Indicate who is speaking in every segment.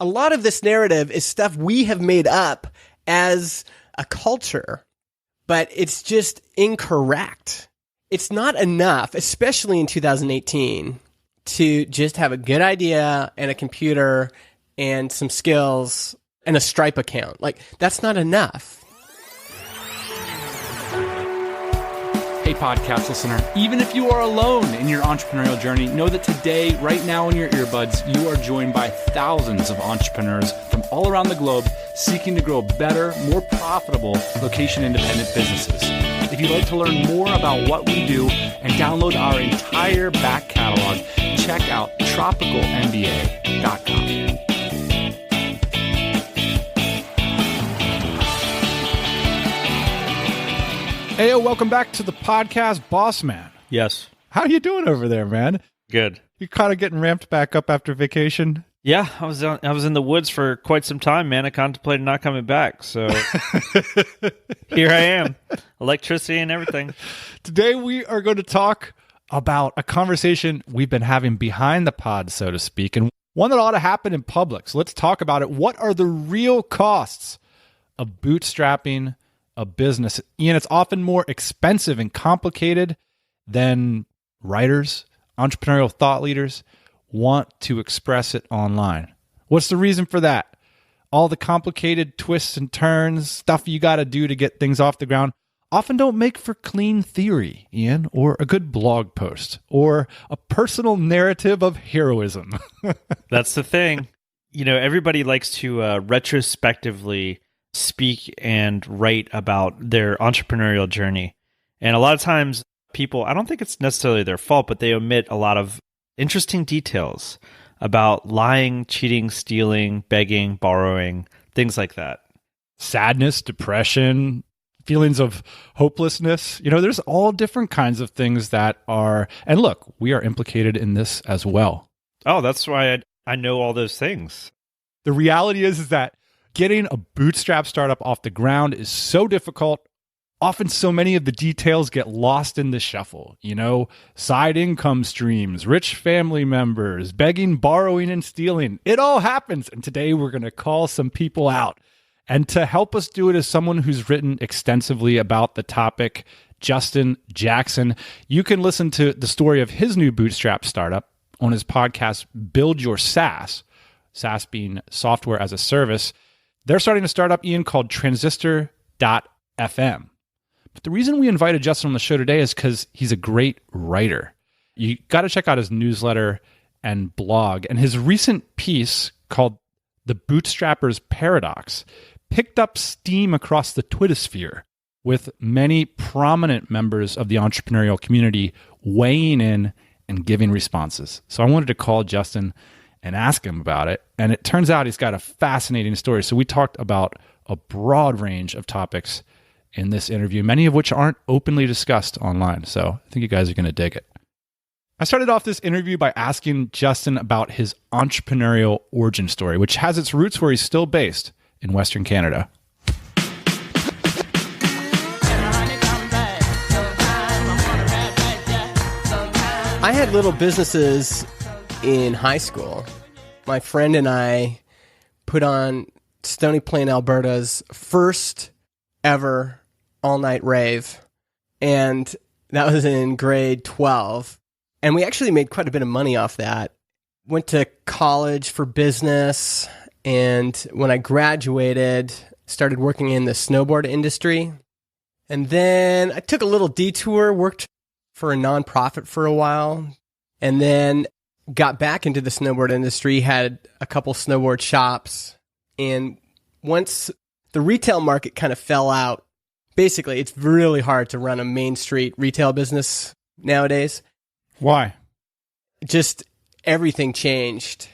Speaker 1: a lot of this narrative is stuff we have made up as a culture, but it's just incorrect. It's not enough, especially in 2018, to just have a good idea and a computer and some skills and a Stripe account. Like, that's not enough.
Speaker 2: Hey, podcast listener, even if you are alone in your entrepreneurial journey, know that today, right now in your earbuds, you are joined by thousands of entrepreneurs from all around the globe seeking to grow better, more profitable, location-independent businesses. If you'd like to learn more about what we do and download our entire back catalog, check out tropicalmba.com.
Speaker 3: Hey, welcome back to the podcast, Boss Man.
Speaker 4: Yes.
Speaker 3: How you doing over there, man?
Speaker 4: Good.
Speaker 3: You kind of getting ramped back up after vacation?
Speaker 4: Yeah, I was in the woods for quite some time, man. I contemplated not coming back, so here I am. Electricity and everything.
Speaker 3: Today we are going to talk about a conversation we've been having behind the pod, so to speak, and one that ought to happen in public. So let's talk about it. What are the real costs of bootstrapping a business? Ian, it's often more expensive and complicated than writers, entrepreneurial thought leaders want to express it online. What's the reason for that? All the complicated twists and turns, stuff you got to do to get things off the ground, often don't make for clean theory, Ian, or a good blog post, or a personal narrative of heroism.
Speaker 4: That's the thing. You know, everybody likes to retrospectively speak and write about their entrepreneurial journey. And a lot of times people, I don't think it's necessarily their fault, but they omit a lot of interesting details about lying, cheating, stealing, begging, borrowing, things like that.
Speaker 3: Sadness, depression, feelings of hopelessness. You know, there's all different kinds of things that are, and look, we are implicated in this as well.
Speaker 4: Oh, that's why I know all those things.
Speaker 3: The reality is that getting a bootstrap startup off the ground is so difficult. Often so many of the details get lost in the shuffle. You know, side income streams, rich family members, begging, borrowing, and stealing. It all happens. And today we're going to call some people out. And to help us do it is someone who's written extensively about the topic, Justin Jackson. You can listen to the story of his new bootstrap startup on his podcast, Build Your SaaS, SaaS being software as a service. They're starting a startup, Ian, called Transistor.fm. But the reason we invited Justin on the show today is because he's a great writer. You got to check out his newsletter and blog. And his recent piece called The Bootstrapper's Paradox picked up steam across the Twittersphere, with many prominent members of the entrepreneurial community weighing in and giving responses. So I wanted to call Justin and ask him about it. And it turns out he's got a fascinating story. So we talked about a broad range of topics in this interview, many of which aren't openly discussed online. So I think you guys are going to dig it. I started off this interview by asking Justin about his entrepreneurial origin story, which has its roots where he's still based in Western Canada.
Speaker 1: I had little businesses in high school. My friend and I put on Stony Plain, Alberta's first ever all-night rave, and that was in grade 12. And we actually made quite a bit of money off that. Went to college for business, and when I graduated, started working in the snowboard industry. And then I took a little detour, worked for a nonprofit for a while, and then got back into the snowboard industry, had a couple snowboard shops. And once the retail market kind of fell out, basically it's really hard to run a Main Street retail business nowadays.
Speaker 3: Why?
Speaker 1: Just everything changed.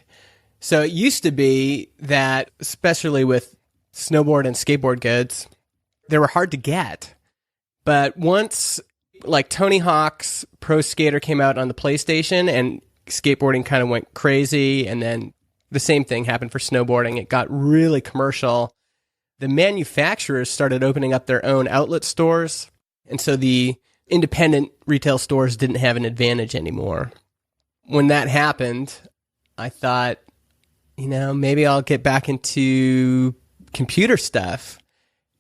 Speaker 1: So it used to be that, especially with snowboard and skateboard goods, they were hard to get. But once, like, Tony Hawk's Pro Skater came out on the PlayStation and skateboarding kind of went crazy, and then the same thing happened for snowboarding. It got really commercial. The manufacturers started opening up their own outlet stores, and so the independent retail stores didn't have an advantage anymore. When that happened, I thought, maybe I'll get back into computer stuff.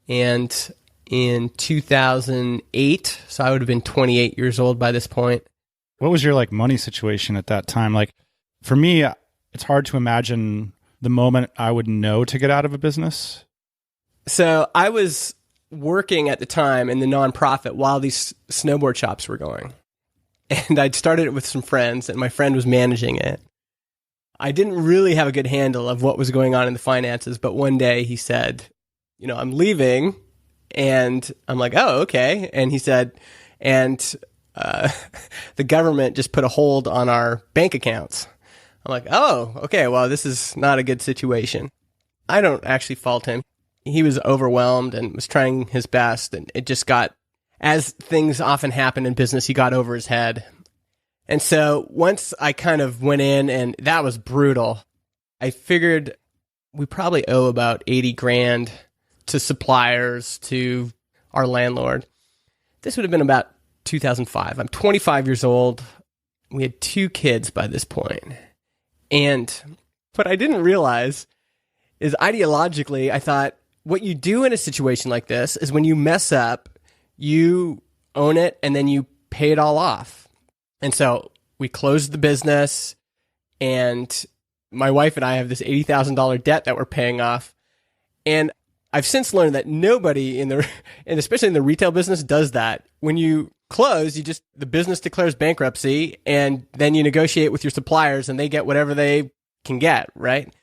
Speaker 1: And in 2008, so I would have been 28 years old by this point.
Speaker 3: What was your money situation at that time? For me, it's hard to imagine the moment I would know to get out of a business.
Speaker 1: So I was working at the time in the nonprofit while these snowboard shops were going. And I'd started it with some friends, and my friend was managing it. I didn't really have a good handle of what was going on in the finances, but one day he said, I'm leaving. And I'm like, oh, okay. And he said, and the government just put a hold on our bank accounts. I'm like, oh, okay, well, this is not a good situation. I don't actually fault him. He was overwhelmed and was trying his best, and it just got, as things often happen in business, he got over his head. And so once I kind of went in, and that was brutal, I figured we probably owe about 80 grand to suppliers, to our landlord. This would have been about 2005. I'm 25 years old. We had 2 kids by this point. And what I didn't realize is ideologically, I thought what you do in a situation like this is when you mess up, you own it and then you pay it all off. And so we closed the business, and my wife and I have this $80,000 debt that we're paying off. And I've since learned that nobody and especially in the retail business does that. When you close, the business declares bankruptcy, and then you negotiate with your suppliers and they get whatever they can get, right?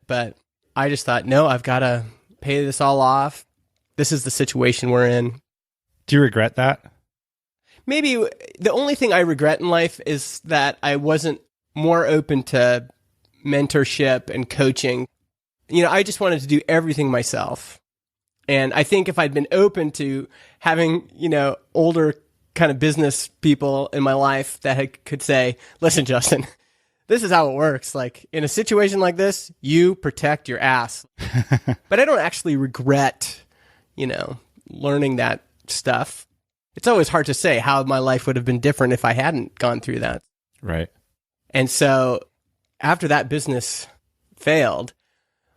Speaker 1: But I just thought, no, I've got to pay this all off. This is the situation we're in.
Speaker 3: Do you regret that?
Speaker 1: Maybe the only thing I regret in life is that I wasn't more open to mentorship and coaching. I just wanted to do everything myself. And I think if I'd been open to having, older kind of business people in my life that could say, listen, Justin, this is how it works. In a situation like this, you protect your ass. But I don't actually regret, learning that stuff. It's always hard to say how my life would have been different if I hadn't gone through that.
Speaker 3: Right.
Speaker 1: And so after that business failed,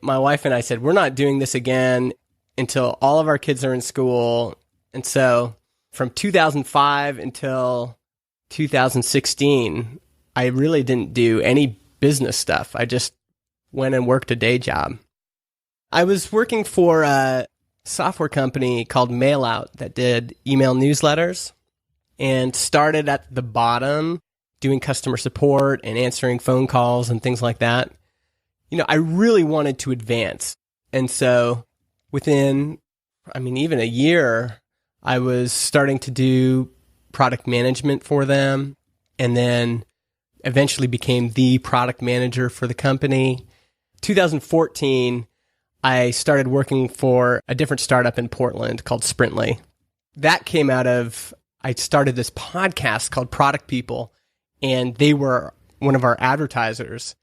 Speaker 1: my wife and I said, we're not doing this again until all of our kids are in school. And so from 2005 until 2016, I really didn't do any business stuff. I just went and worked a day job. I was working for a software company called MailOut that did email newsletters, and started at the bottom doing customer support and answering phone calls and things like that. I really wanted to advance. And so within, even a year, I was starting to do product management for them, and then eventually became the product manager for the company. 2014, I started working for a different startup in Portland called Sprintly. That came out of, I started this podcast called Product People, and they were one of our advertisers.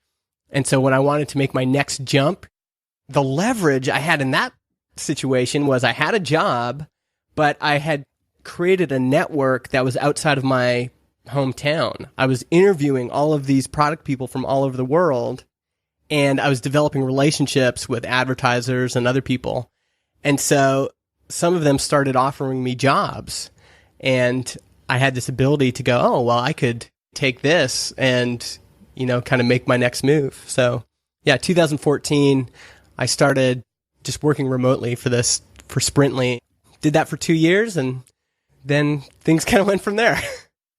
Speaker 1: And so when I wanted to make my next jump, the leverage I had in that situation was I had a job, but I had created a network that was outside of my hometown. I was interviewing all of these product people from all over the world, and I was developing relationships with advertisers and other people. And so some of them started offering me jobs, and I had this ability to go, oh, well, I could take this and, kind of make my next move. So yeah, 2014, I started just working remotely for Sprintly. Did that for 2 years, and then things kind of went from there.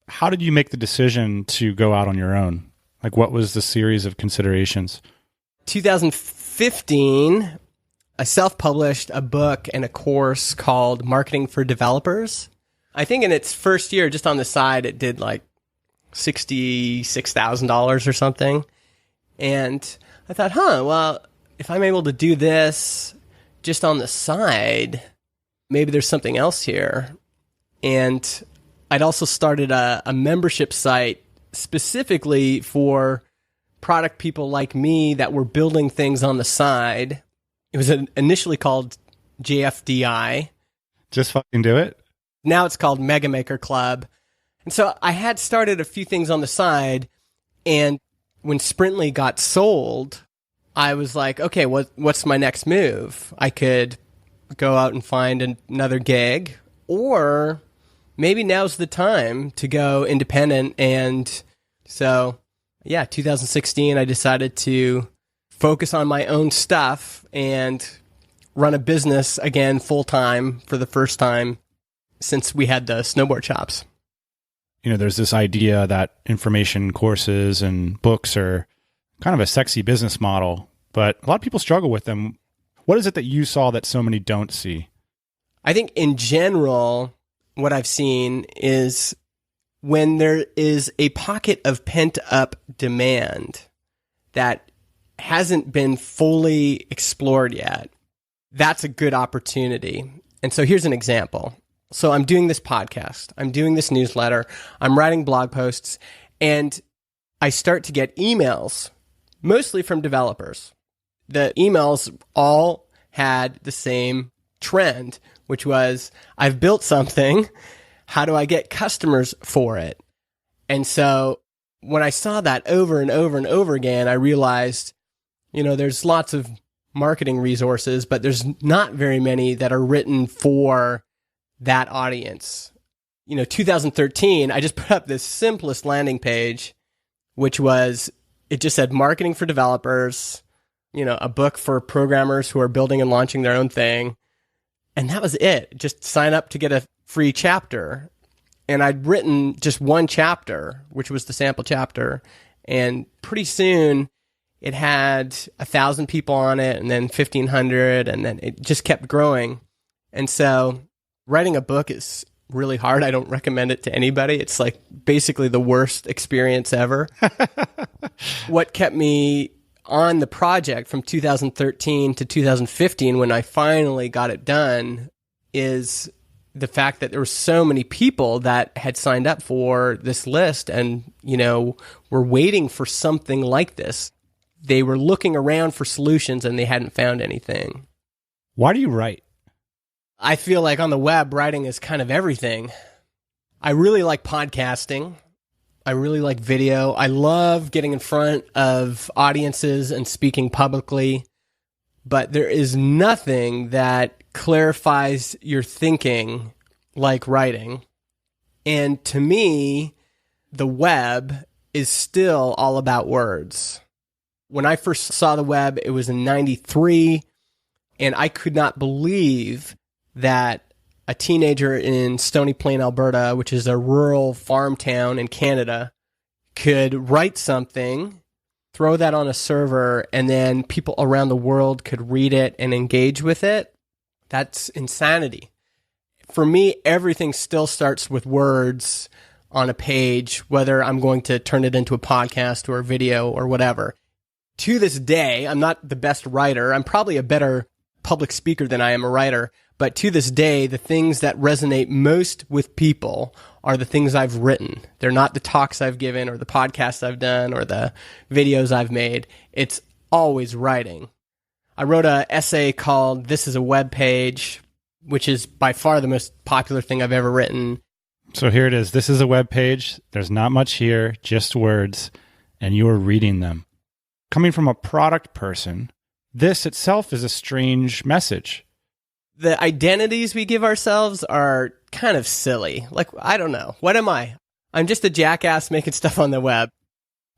Speaker 3: How did you make the decision to go out on your own? What was the series of considerations?
Speaker 1: 2015, I self-published a book and a course called Marketing for Developers. I think in its first year, just on the side, it did $66,000 or something. And I thought, well, if I'm able to do this just on the side, maybe there's something else here. And I'd also started a membership site specifically for product people like me that were building things on the side. It was initially called JFDI.
Speaker 3: Just fucking do it.
Speaker 1: Now it's called MegaMaker Club. And so I had started a few things on the side, and when Sprintly got sold, I was like, okay, what's my next move? I could go out and find another gig, or maybe now's the time to go independent. And so, 2016, I decided to focus on my own stuff and run a business again full-time for the first time since we had the snowboard shops.
Speaker 3: There's this idea that information courses and books are kind of a sexy business model, but a lot of people struggle with them. What is it that you saw that so many don't see?
Speaker 1: I think in general, what I've seen is when there is a pocket of pent-up demand that hasn't been fully explored yet, that's a good opportunity. And so here's an example. So I'm doing this podcast, I'm doing this newsletter, I'm writing blog posts, and I start to get emails, mostly from developers. The emails all had the same trend, which was, I've built something, how do I get customers for it? And so when I saw that over and over and over again, I realized, there's lots of marketing resources, but there's not very many that are written for that audience. 2013, I just put up this simplest landing page, which was, it just said marketing for developers, a book for programmers who are building and launching their own thing. And that was it. Just sign up to get a free chapter. And I'd written just one chapter, which was the sample chapter. And pretty soon it had 1,000 people on it, and then 1,500, and then it just kept growing. And so writing a book is really hard. I don't recommend it to anybody. It's like basically the worst experience ever. What kept me on the project from 2013 to 2015, when I finally got it done, is the fact that there were so many people that had signed up for this list and, were waiting for something like this. They were looking around for solutions and they hadn't found anything.
Speaker 3: Why do you write?
Speaker 1: I feel like on the web, writing is kind of everything. I really like podcasting. I really like video. I love getting in front of audiences and speaking publicly. But there is nothing that clarifies your thinking like writing. And to me, the web is still all about words. When I first saw the web, it was in 93, and I could not believe that a teenager in Stony Plain, Alberta, which is a rural farm town in Canada, could write something, throw that on a server, and then people around the world could read it and engage with it. That's insanity. For me, everything still starts with words on a page, whether I'm going to turn it into a podcast or a video or whatever. To this day, I'm not the best writer. I'm probably a better public speaker than I am a writer. But to this day, the things that resonate most with people are the things I've written. They're not the talks I've given or the podcasts I've done or the videos I've made. It's always writing. I wrote an essay called This is a Web Page, which is by far the most popular thing I've ever written.
Speaker 3: So here it is. This is a web page. There's not much here, just words, and you are reading them. Coming from a product person, this itself is a strange message.
Speaker 1: The identities we give ourselves are kind of silly. Like, I don't know. What am I? I'm just a jackass making stuff on the web.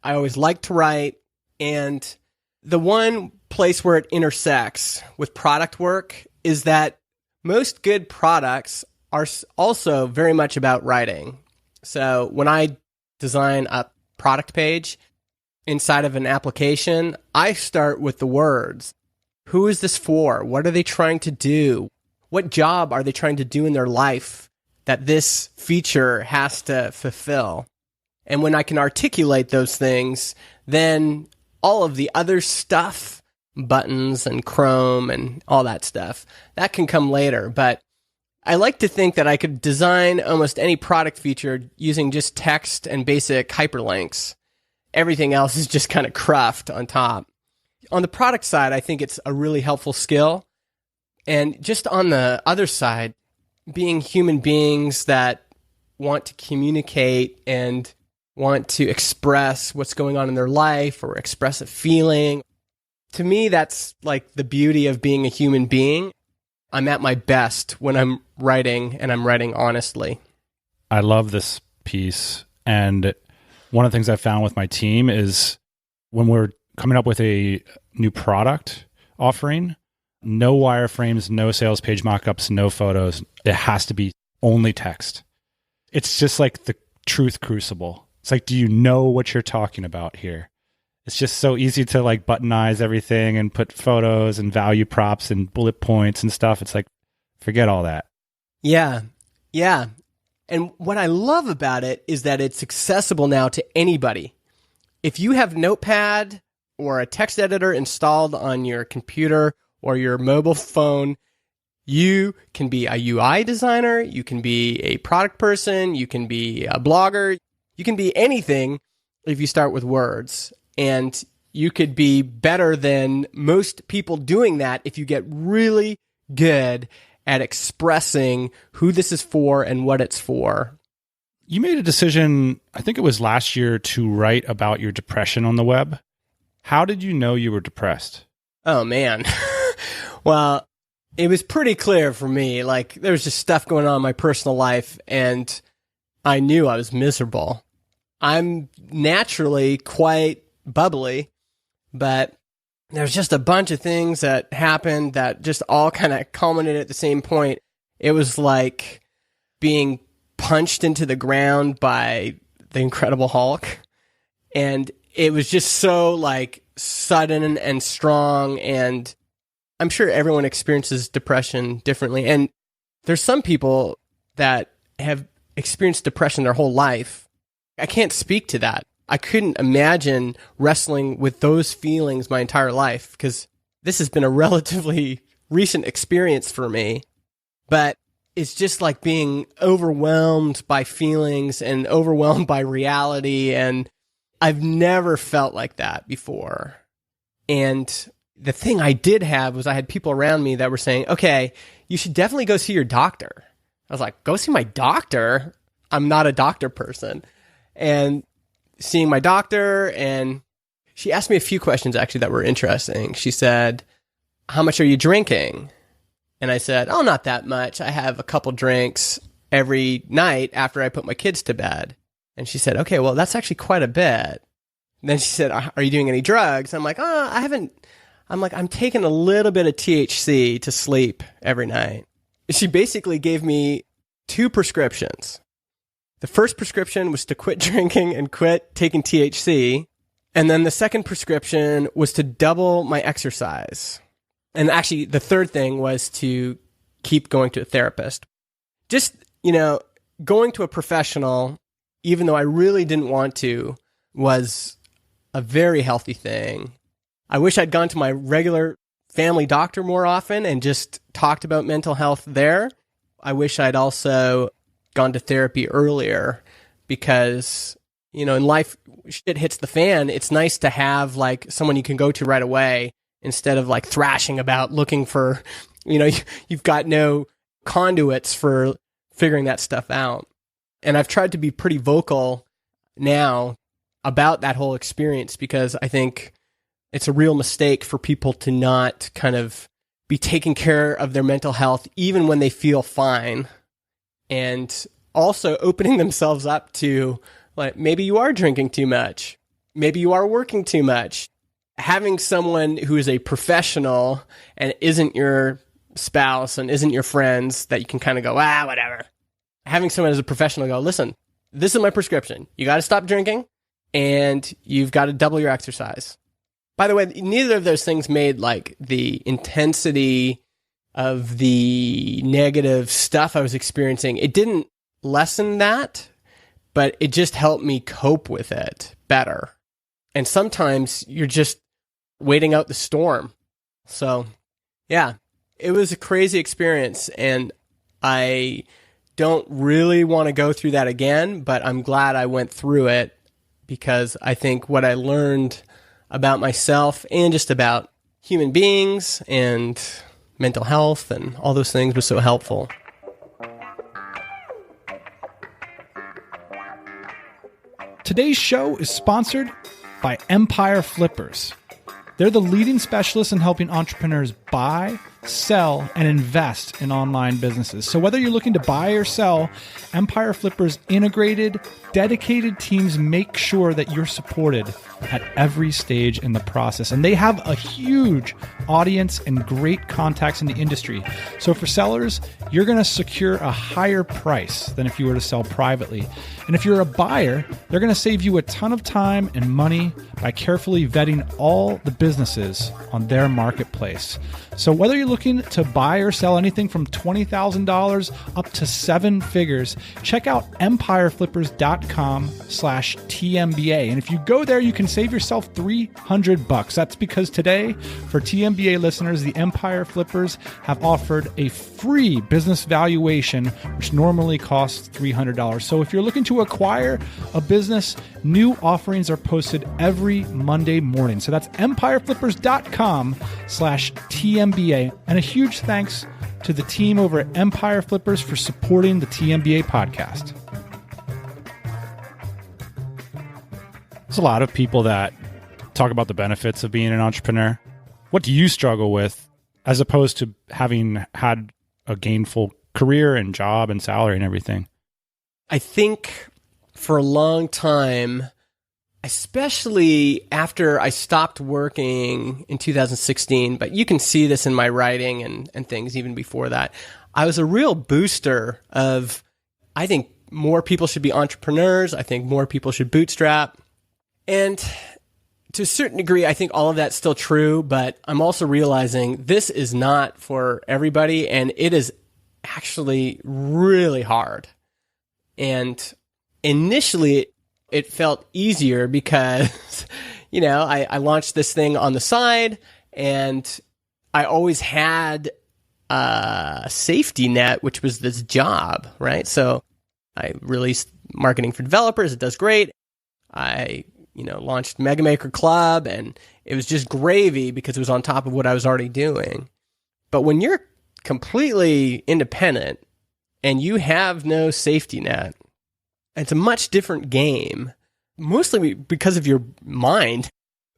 Speaker 1: I always like to write. And the one place where it intersects with product work is that most good products are also very much about writing. So when I design a product page inside of an application, I start with the words. Who is this for? What are they trying to do? What job are they trying to do in their life that this feature has to fulfill? And when I can articulate those things, then all of the other stuff, buttons and Chrome and all that stuff, that can come later. But I like to think that I could design almost any product feature using just text and basic hyperlinks. Everything else is just kind of cruft on top. On the product side, I think it's a really helpful skill. And just on the other side, being human beings that want to communicate and want to express what's going on in their life or express a feeling, To me, that's like the beauty of being a human being. I'm at my best when I'm writing, and I'm writing honestly.
Speaker 3: I love this piece. And one of the things I found with my team is when we're coming up with a new product offering, no wireframes, no sales page mockups, no photos. It has to be only text. It's just like the truth crucible. It's like, do you know what you're talking about here? It's just so easy to like buttonize everything and put photos and value props and bullet points and stuff. It's like, forget all that.
Speaker 1: Yeah. Yeah. And what I love about it is that it's accessible now to anybody. If you have Notepad or a text editor installed on your computer or your mobile phone, you can be a UI designer, you can be a product person, you can be a blogger, you can be anything if you start with words. And you could be better than most people doing that if you get really good at expressing who this is for and what it's for.
Speaker 3: You made a decision, I think it was last year, to write about your depression on the web. How did you know you were depressed?
Speaker 1: Oh, man. Well, it was pretty clear for me. Like, there was just stuff going on in my personal life, and I knew I was miserable. I'm naturally quite bubbly, but there's just a bunch of things that happened that just all kind of culminated at the same point. It was like being punched into the ground by the Incredible Hulk. And it was just so like sudden and strong. And I'm sure everyone experiences depression differently. And there's some people that have experienced depression their whole life. I can't speak to that. I couldn't imagine wrestling with those feelings my entire life because this has been a relatively recent experience for me. But it's just like being overwhelmed by feelings and overwhelmed by reality. And I've never felt like that before. And the thing I did have was I had people around me that were saying, okay, you should definitely go see your doctor. I was like, go see my doctor? I'm not a doctor person. And seeing my doctor, and she asked me a few questions actually that were interesting. She said, how much are you drinking? And I said, oh, not that much. I have a couple drinks every night after I put my kids to bed. And she said, okay, well, that's actually quite a bit. And then she said, are you doing any drugs? I'm like, oh, I haven't. I'm like, I'm taking a little bit of THC to sleep every night. She basically gave me 2 prescriptions. The first prescription was to quit drinking and quit taking THC. And then the second prescription was to double my exercise. And actually, the third thing was to keep going to a therapist. Just, going to a professional, even though I really didn't want to, was a very healthy thing. I wish I'd gone to my regular family doctor more often and just talked about mental health there. I wish I'd also gone to therapy earlier because, in life, shit hits the fan. It's nice to have like someone you can go to right away instead of like thrashing about looking for, you've got no conduits for figuring that stuff out. And I've tried to be pretty vocal now about that whole experience because I think it's a real mistake for people to not kind of be taking care of their mental health even when they feel fine. And also opening themselves up to, like, maybe you are drinking too much. Maybe you are working too much. Having someone who is a professional and isn't your spouse and isn't your friends that you can kind of go, whatever. Having someone as a professional go, listen, this is my prescription. You got to stop drinking and you've got to double your exercise. By the way, neither of those things made like the intensity of the negative stuff I was experiencing. It didn't lessen that, but it just helped me cope with it better. And sometimes you're just waiting out the storm. So, yeah, it was a crazy experience, and I don't really want to go through that again, but I'm glad I went through it because I think what I learned about myself and just about human beings and mental health and all those things was so helpful.
Speaker 3: Today's show is sponsored by Empire Flippers. They're the leading specialists in helping entrepreneurs buy, sell, and invest in online businesses. So whether you're looking to buy or sell, Empire Flipper's integrated, dedicated teams make sure that you're supported at every stage in the process. And they have a huge audience and great contacts in the industry. So for sellers, you're going to secure a higher price than if you were to sell privately. And if you're a buyer, they're going to save you a ton of time and money by carefully vetting all the businesses on their marketplace. So whether you're looking to buy or sell anything from $20,000 up to 7 figures, check out empireflippers.com/TMBA. And if you go there, you can save yourself $300. That's because today, for TMBA listeners, the Empire Flippers have offered a free business valuation, which normally costs $300. So if you're looking to acquire a business, new offerings are posted every Monday morning. So that's empireflippers.com/TMBA. And a huge thanks to the team over at Empire Flippers for supporting the TMBA podcast. There's a lot of people that talk about the benefits of being an entrepreneur. What do you struggle with as opposed to having had a gainful career and job and salary and everything?
Speaker 1: I think for a long time, especially after I stopped working in 2016, but you can see this in my writing and things even before that, I was a real booster of, I think more people should be entrepreneurs. I think more people should bootstrap. And to a certain degree, I think all of that's still true, but I'm also realizing this is not for everybody, and it is actually really hard. And initially, it felt easier because, I launched this thing on the side, and I always had a safety net, which was this job, right? So I released marketing for developers. It does great. I launched MegaMaker Club, and it was just gravy because it was on top of what I was already doing. But when you're completely independent and you have no safety net, it's a much different game, mostly because of your mind.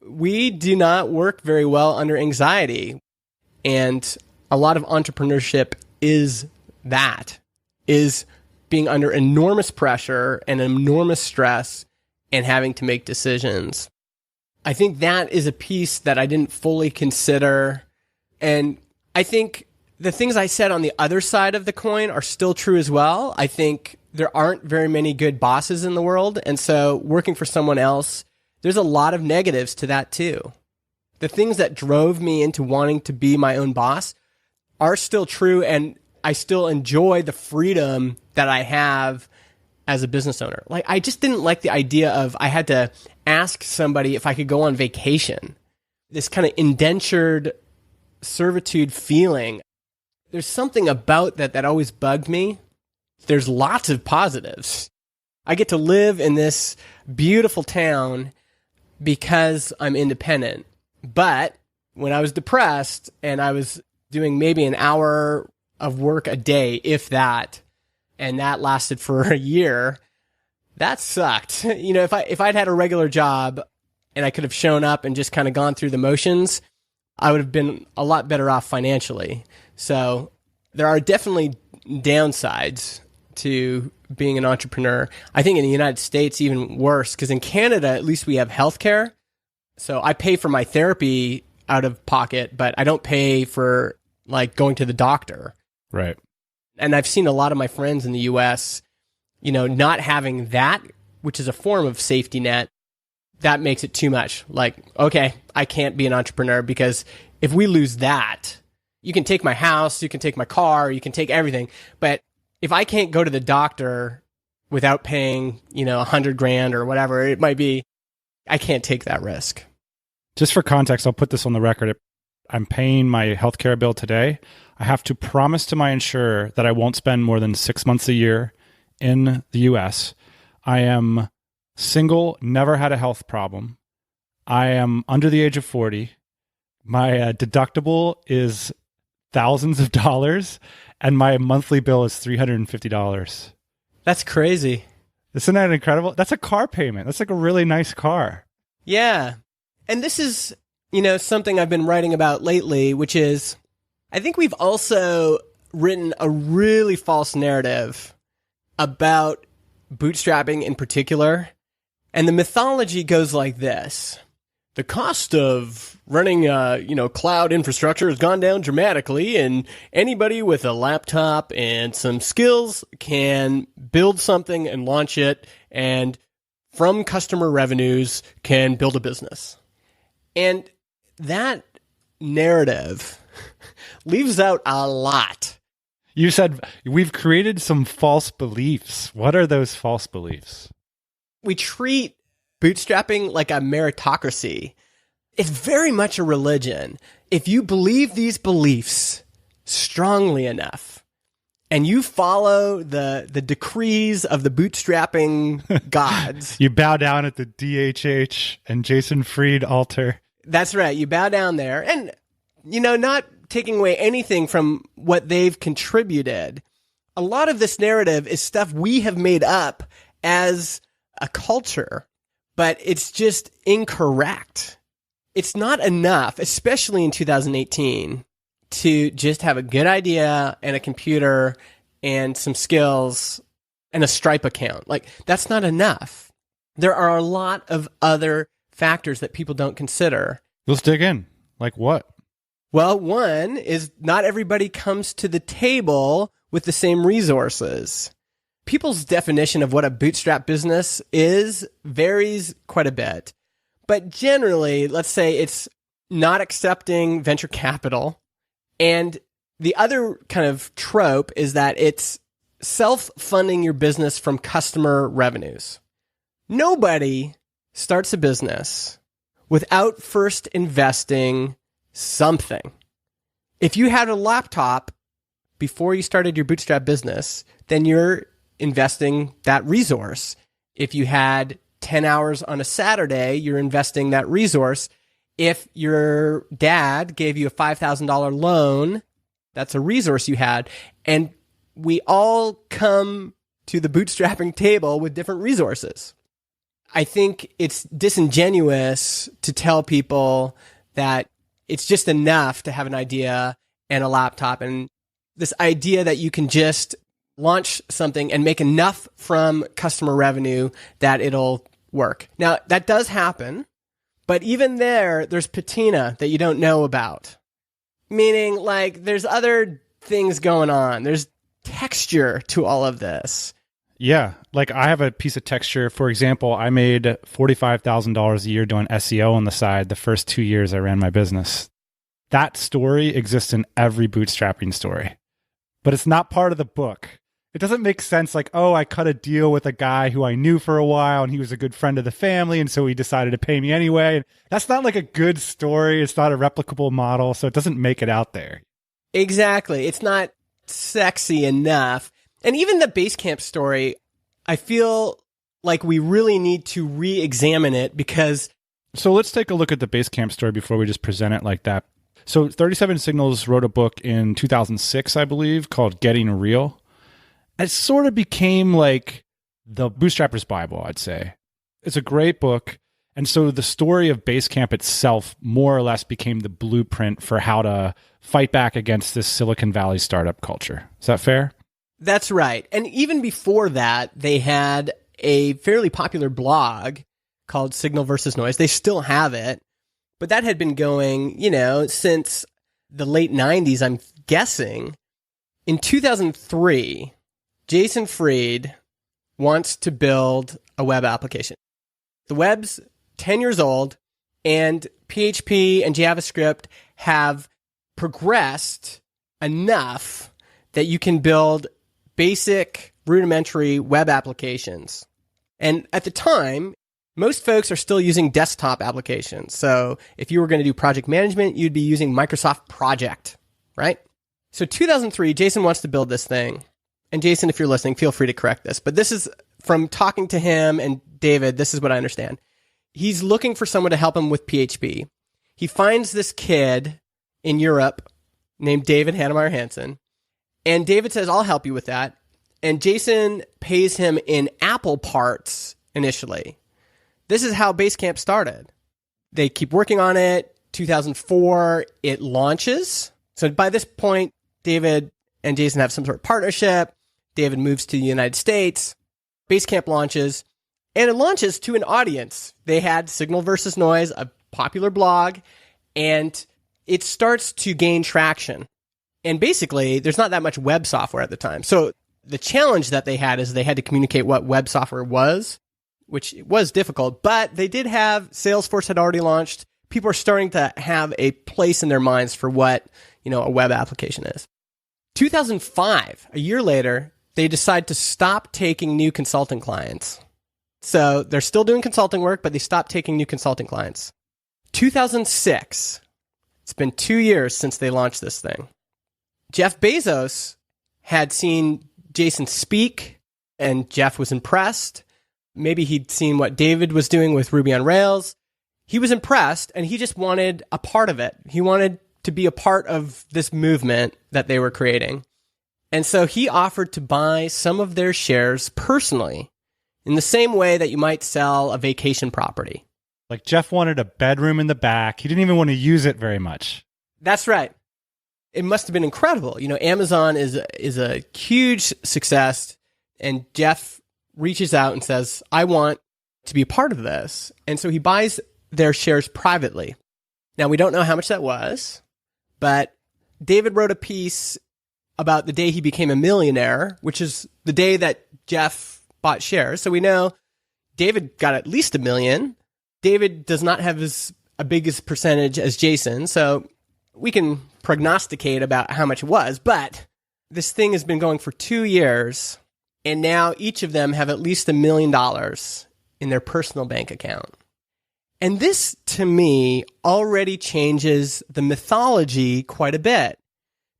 Speaker 1: We do not work very well under anxiety. And a lot of entrepreneurship is being under enormous pressure and enormous stress and having to make decisions. I think that is a piece that I didn't fully consider. And I think the things I said on the other side of the coin are still true as well. I think there aren't very many good bosses in the world. And so working for someone else, there's a lot of negatives to that too. The things that drove me into wanting to be my own boss are still true. And I still enjoy the freedom that I have as a business owner. Like, I just didn't like the idea of I had to ask somebody if I could go on vacation. This kind of indentured servitude feeling. There's something about that always bugged me. There's lots of positives. I get to live in this beautiful town because I'm independent. But when I was depressed and I was doing maybe an hour of work a day, if that, and that lasted for a year, that sucked. If I'd had a regular job and I could have shown up and just kind of gone through the motions, I would have been a lot better off financially. So there are definitely downsides to being an entrepreneur. I think in the United States, even worse, because in Canada, at least we have healthcare. So I pay for my therapy out of pocket, but I don't pay for like going to the doctor.
Speaker 3: Right.
Speaker 1: And I've seen a lot of my friends in the US, not having that, which is a form of safety net, that makes it too much. Like, okay, I can't be an entrepreneur because if we lose that, you can take my house, you can take my car, you can take everything. But if I can't go to the doctor without paying, $100,000 or whatever it might be, I can't take that risk.
Speaker 3: Just for context, I'll put this on the record. I'm paying my healthcare bill today. I have to promise to my insurer that I won't spend more than 6 months a year in the US. I am single, never had a health problem. I am under the age of 40. My deductible is thousands of dollars, and my monthly bill is $350.
Speaker 1: That's crazy.
Speaker 3: Isn't that incredible? That's a car payment. That's like a really nice car.
Speaker 1: Yeah. And this is something I've been writing about lately, which is I think we've also written a really false narrative about bootstrapping in particular. And the mythology goes like this. The cost of running, cloud infrastructure has gone down dramatically, and anybody with a laptop and some skills can build something and launch it, and from customer revenues can build a business. And that narrative leaves out a lot.
Speaker 3: You said we've created some false beliefs. What are those false beliefs?
Speaker 1: We treat bootstrapping like a meritocracy. It's very much a religion. If you believe these beliefs strongly enough and you follow the decrees of the bootstrapping gods.
Speaker 3: You bow down at the DHH and Jason Fried altar.
Speaker 1: That's right. You bow down there. And, not taking away anything from what they've contributed. A lot of this narrative is stuff we have made up as a culture, but it's just incorrect. It's not enough, especially in 2018, to just have a good idea and a computer and some skills and a Stripe account. Like, that's not enough. There are a lot of other factors that people don't consider.
Speaker 3: Let's dig in. Like what?
Speaker 1: Well, one is not everybody comes to the table with the same resources. People's definition of what a bootstrap business is varies quite a bit. But generally, let's say it's not accepting venture capital. And the other kind of trope is that it's self-funding your business from customer revenues. Nobody starts a business without first investing something. If you had a laptop before you started your bootstrap business, then you're investing that resource. If you had 10 hours on a Saturday, you're investing that resource. If your dad gave you a $5,000 loan, that's a resource you had. And we all come to the bootstrapping table with different resources. I think it's disingenuous to tell people that it's just enough to have an idea and a laptop, and this idea that you can just launch something and make enough from customer revenue that it'll work. Now, that does happen, but even there's patina that you don't know about. Meaning, like, there's other things going on. There's texture to all of this.
Speaker 3: Yeah. Like, I have a piece of texture. For example, I made $45,000 a year doing SEO on the side the first 2 years I ran my business. That story exists in every bootstrapping story, but it's not part of the book. It doesn't make sense like, oh, I cut a deal with a guy who I knew for a while and he was a good friend of the family, and so he decided to pay me anyway. That's not like a good story. It's not a replicable model, so it doesn't make it out there.
Speaker 1: Exactly. It's not sexy enough. And even the Basecamp story, I feel like we really need to re-examine it because...
Speaker 3: So let's take a look at the Basecamp story before we just present it like that. So 37 Signals wrote a book in 2006, I believe, called Getting Real. It sort of became like the Bootstrapper's Bible, I'd say. It's a great book. And so the story of Basecamp itself more or less became the blueprint for how to fight back against this Silicon Valley startup culture. Is that fair?
Speaker 1: That's right. And even before that, they had a fairly popular blog called Signal versus Noise. They still have it, but that had been going, since the late 90s, I'm guessing. In 2003, Jason Fried wants to build a web application. The web's 10 years old, and PHP and JavaScript have progressed enough that you can build basic, rudimentary web applications. And at the time, most folks are still using desktop applications. So if you were going to do project management, you'd be using Microsoft Project, right? So 2003, Jason wants to build this thing. And Jason, if you're listening, feel free to correct this. But this is from talking to him and David, this is what I understand. He's looking for someone to help him with PHP. He finds this kid in Europe named David Hannemeyer Hansen. And David says, I'll help you with that. And Jason pays him in Apple parts initially. This is how Basecamp started. They keep working on it. 2004, it launches. So by this point, David and Jason have some sort of partnership. David moves to the United States. Basecamp launches, and it launches to an audience. They had Signal versus Noise, a popular blog, and it starts to gain traction. And basically, there's not that much web software at the time. So the challenge that they had is they had to communicate what web software was, which was difficult, but they did have, Salesforce had already launched. People are starting to have a place in their minds for what, a web application is. 2005, a year later, they decide to stop taking new consulting clients. So they're still doing consulting work, but they stopped taking new consulting clients. 2006, it's been 2 years since they launched this thing. Jeff Bezos had seen Jason speak, and Jeff was impressed. Maybe he'd seen what David was doing with Ruby on Rails. He was impressed, and he just wanted a part of it. He wanted to be a part of this movement that they were creating. And so he offered to buy some of their shares personally, in the same way that you might sell a vacation property.
Speaker 3: Like Jeff wanted a bedroom in the back. He didn't even want to use it very much.
Speaker 1: That's right. It must have been incredible. Amazon is a huge success, and Jeff reaches out and says, I want to be a part of this. And so he buys their shares privately. Now, we don't know how much that was, but David wrote a piece about the day he became a millionaire, which is the day that Jeff bought shares. So we know David got at least $1 million. David does not have a biggest percentage as Jason, so we can prognosticate about how much it was. But this thing has been going for 2 years, and now each of them have at least $1 million in their personal bank account. And this, to me, already changes the mythology quite a bit.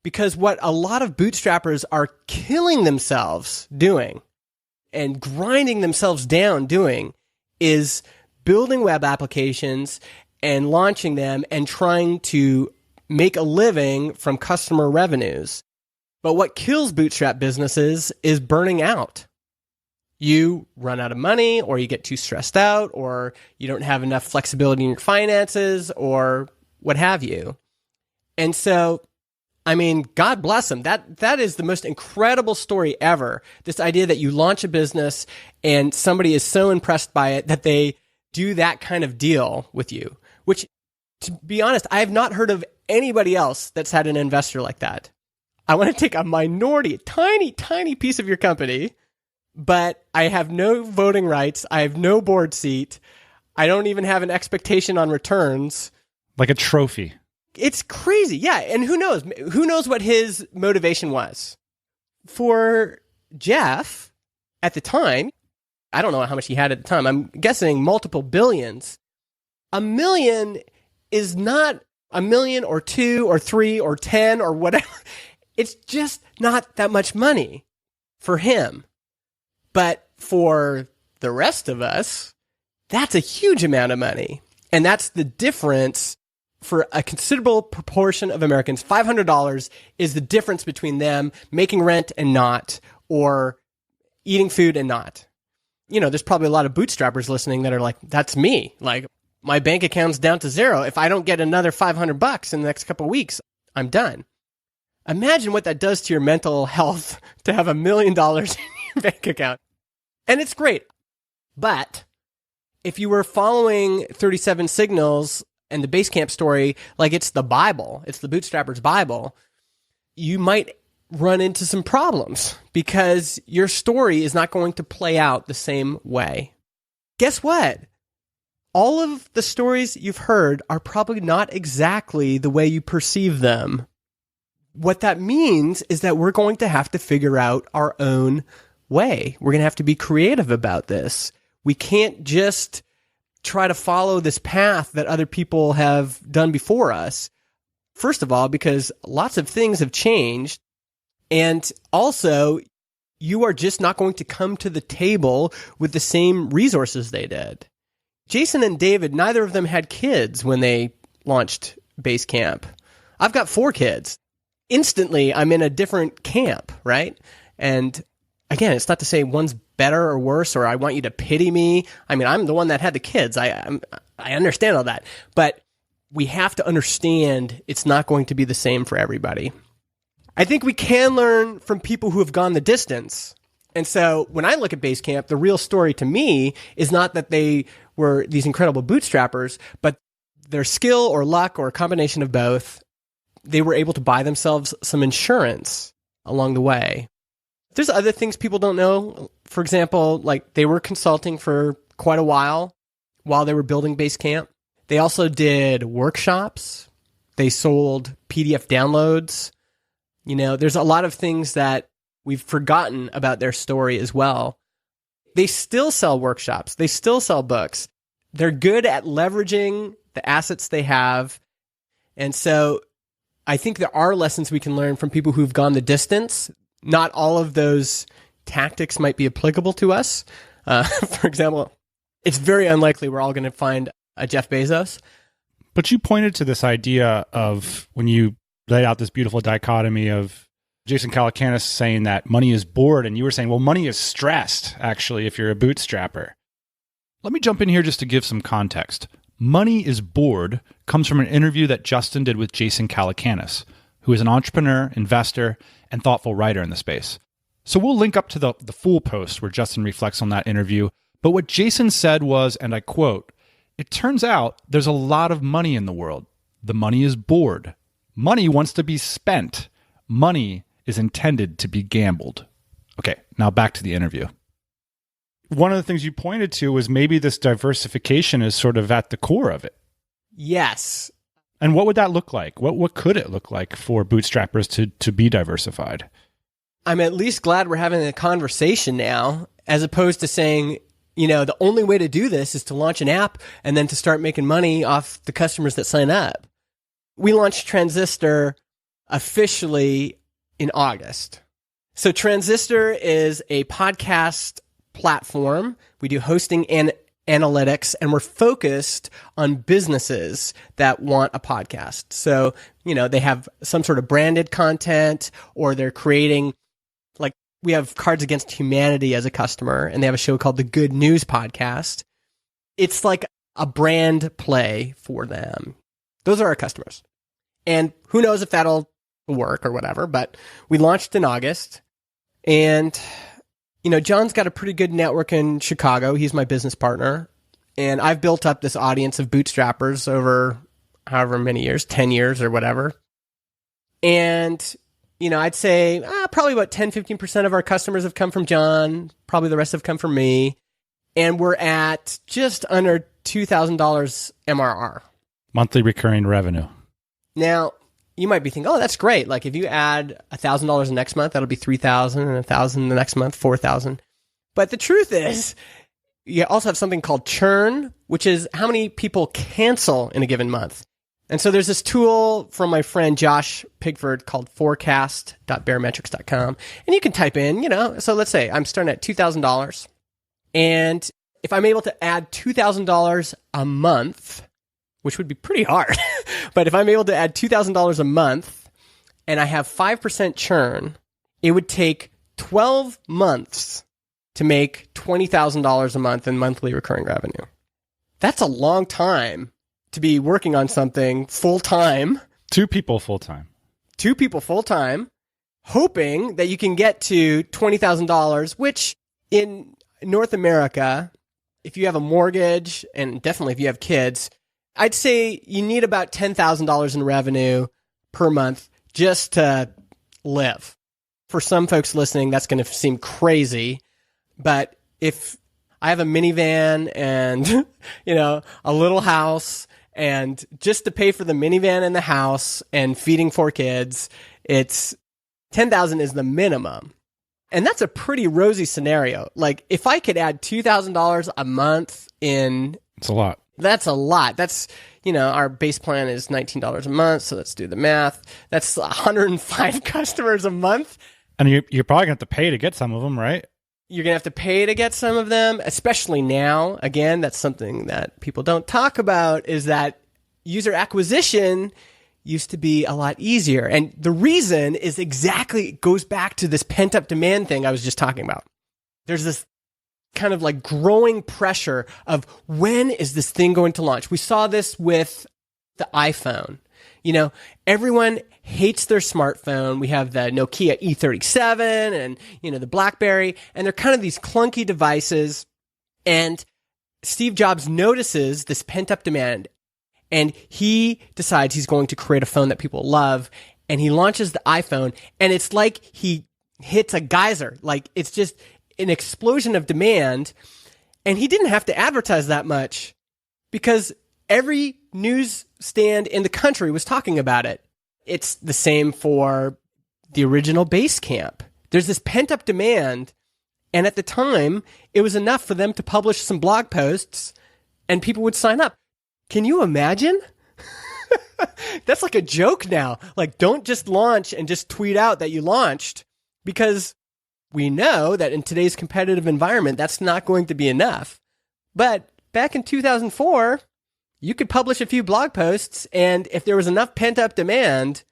Speaker 1: Because what a lot of bootstrappers are killing themselves doing and grinding themselves down doing is building web applications and launching them and trying to make a living from customer revenues. But what kills bootstrap businesses is burning out. You run out of money, or you get too stressed out, or you don't have enough flexibility in your finances, or what have you. And so, God bless them. That is the most incredible story ever. This idea that you launch a business and somebody is so impressed by it that they do that kind of deal with you, which, to be honest, I have not heard of anybody else that's had an investor like that. I want to take a minority, tiny, tiny piece of your company, but I have no voting rights. I have no board seat. I don't even have an expectation on returns.
Speaker 3: Like a trophy.
Speaker 1: It's crazy. Yeah. And who knows? Who knows what his motivation was? For Jeff, at the time, I don't know how much he had at the time. I'm guessing multiple billions. $1 million is not $1 million or 2 or 3 or 10 or whatever. It's just not that much money for him. But for the rest of us, that's a huge amount of money. And that's the difference for a considerable proportion of Americans. $500 is the difference between them making rent and not, or eating food and not. There's probably a lot of bootstrappers listening that are like, that's me. Like, my bank account's down to zero. If I don't get another $500 in the next couple of weeks, I'm done. Imagine what that does to your mental health to have $1 million in your bank account. And it's great. But if you were following 37 Signals and the Basecamp story like it's the Bible, it's the bootstrapper's Bible, you might run into some problems because your story is not going to play out the same way. Guess what? All of the stories you've heard are probably not exactly the way you perceive them. What that means is that we're going to have to figure out our own way. We're going to have to be creative about this. We can't just try to follow this path that other people have done before us. First of all, because lots of things have changed. And also, you are just not going to come to the table with the same resources they did. Jason and David, neither of them had kids when they launched Basecamp. I've got 4 kids. Instantly, I'm in a different camp, right? And again, it's not to say one's better or worse, or I want you to pity me. I'm the one that had the kids. I understand all that. But we have to understand it's not going to be the same for everybody. I think we can learn from people who have gone the distance. And so when I look at Basecamp, the real story to me is not that they were these incredible bootstrappers, but their skill or luck or a combination of both, they were able to buy themselves some insurance along the way. There's other things people don't know. For example, like they were consulting for quite a while they were building Basecamp. They also did workshops. They sold PDF downloads. You know, there's a lot of things that we've forgotten about their story as well. They still sell workshops. They still sell books. They're good at leveraging the assets they have. And so I think there are lessons we can learn from people who've gone the distance. Not all of those tactics might be applicable to us. For example, it's very unlikely we're all going to find a Jeff Bezos.
Speaker 3: But you pointed to this idea of when you laid out this beautiful dichotomy of Jason Calacanis saying that money is bored, and you were saying, well, money is stressed, actually, if you're a bootstrapper. Let me jump in here just to give some context. Money is bored comes from an interview that Justin did with Jason Calacanis, who is an entrepreneur, investor, and thoughtful writer in the space. So we'll link up to the full post where Justin reflects on that interview. But what Jason said was, and I quote, "It turns out there's a lot of money in the world. The money is bored. Money wants to be spent. Money is intended to be gambled." Okay, now back to the interview. One of the things you pointed to was maybe this diversification is sort of at the core of it.
Speaker 1: Yes.
Speaker 3: And what would that look like? What could it look like for bootstrappers to be diversified?
Speaker 1: I'm at least glad we're having a conversation now, as opposed to saying, you know, the only way to do this is to launch an app and then to start making money off the customers that sign up. We launched Transistor officially in August. So Transistor is a podcast platform. We do hosting and analytics, and we're focused on businesses that want a podcast. So, you know, they have some sort of branded content, or they're creating, like, we have Cards Against Humanity as a customer, and they have a show called the Good News Podcast. It's like a brand play for them. Those are our customers. And who knows if that'll work or whatever, but we launched in August. And, you know, John's got a pretty good network in Chicago. He's my business partner. And I've built up this audience of bootstrappers over however many years, 10 years or whatever. And, you know, I'd say probably about 10-15% of our customers have come from John. Probably the rest have come from me. And we're at just under $2,000 MRR.
Speaker 3: Monthly recurring revenue.
Speaker 1: Now, you might be thinking, oh, that's great. Like if you add $1,000 the next month, that'll be $3,000, and $1,000 the next month, $4,000. But the truth is, you also have something called churn, which is how many people cancel in a given month. And so there's this tool from my friend Josh Pigford called forecast.barometrics.com. And you can type in, you know, so let's say I'm starting at $2,000. And if I'm able to add $2,000 a month, which would be pretty hard, but if I'm able to add $2,000 a month and I have 5% churn, it would take 12 months to make $20,000 a month in monthly recurring revenue. That's a long time to be working on something full-time.
Speaker 3: Two people full-time,
Speaker 1: hoping that you can get to $20,000, which in North America, if you have a mortgage and definitely if you have kids, I'd say you need about $10,000 in revenue per month just to live. For some folks listening, that's going to seem crazy. But if I have a minivan and, you know, a little house, and just to pay for the minivan and the house and feeding 4 kids, it's $10,000 is the minimum. And that's a pretty rosy scenario. Like if I could add $2,000 a month in...
Speaker 3: It's a lot.
Speaker 1: That's a lot. That's, you know, our base plan is $19 a month. So let's do the math. That's 105 customers a month.
Speaker 3: And you're probably going to have to pay to get some of them, right?
Speaker 1: You're going to have to pay to get some of them, especially now. Again, that's something that people don't talk about, is that user acquisition used to be a lot easier. And the reason is exactly, it goes back to this pent-up demand thing I was just talking about. There's this kind of like growing pressure of when is this thing going to launch? We saw this with the iPhone. You know, everyone hates their smartphone. We have the Nokia E37 and, you know, the BlackBerry, and they're kind of these clunky devices. And Steve Jobs notices this pent-up demand, and he decides he's going to create a phone that people love, and he launches the iPhone, and it's like he hits a geyser. Like, it's just an explosion of demand, and he didn't have to advertise that much because every newsstand in the country was talking about it. It's the same for the original Basecamp. There's this pent-up demand, and at the time, it was enough for them to publish some blog posts, and people would sign up. Can you imagine? That's like a joke now. Like, don't just launch and just tweet out that you launched, because we know that in today's competitive environment, that's not going to be enough. But back in 2004, you could publish a few blog posts, and if there was enough pent-up demand,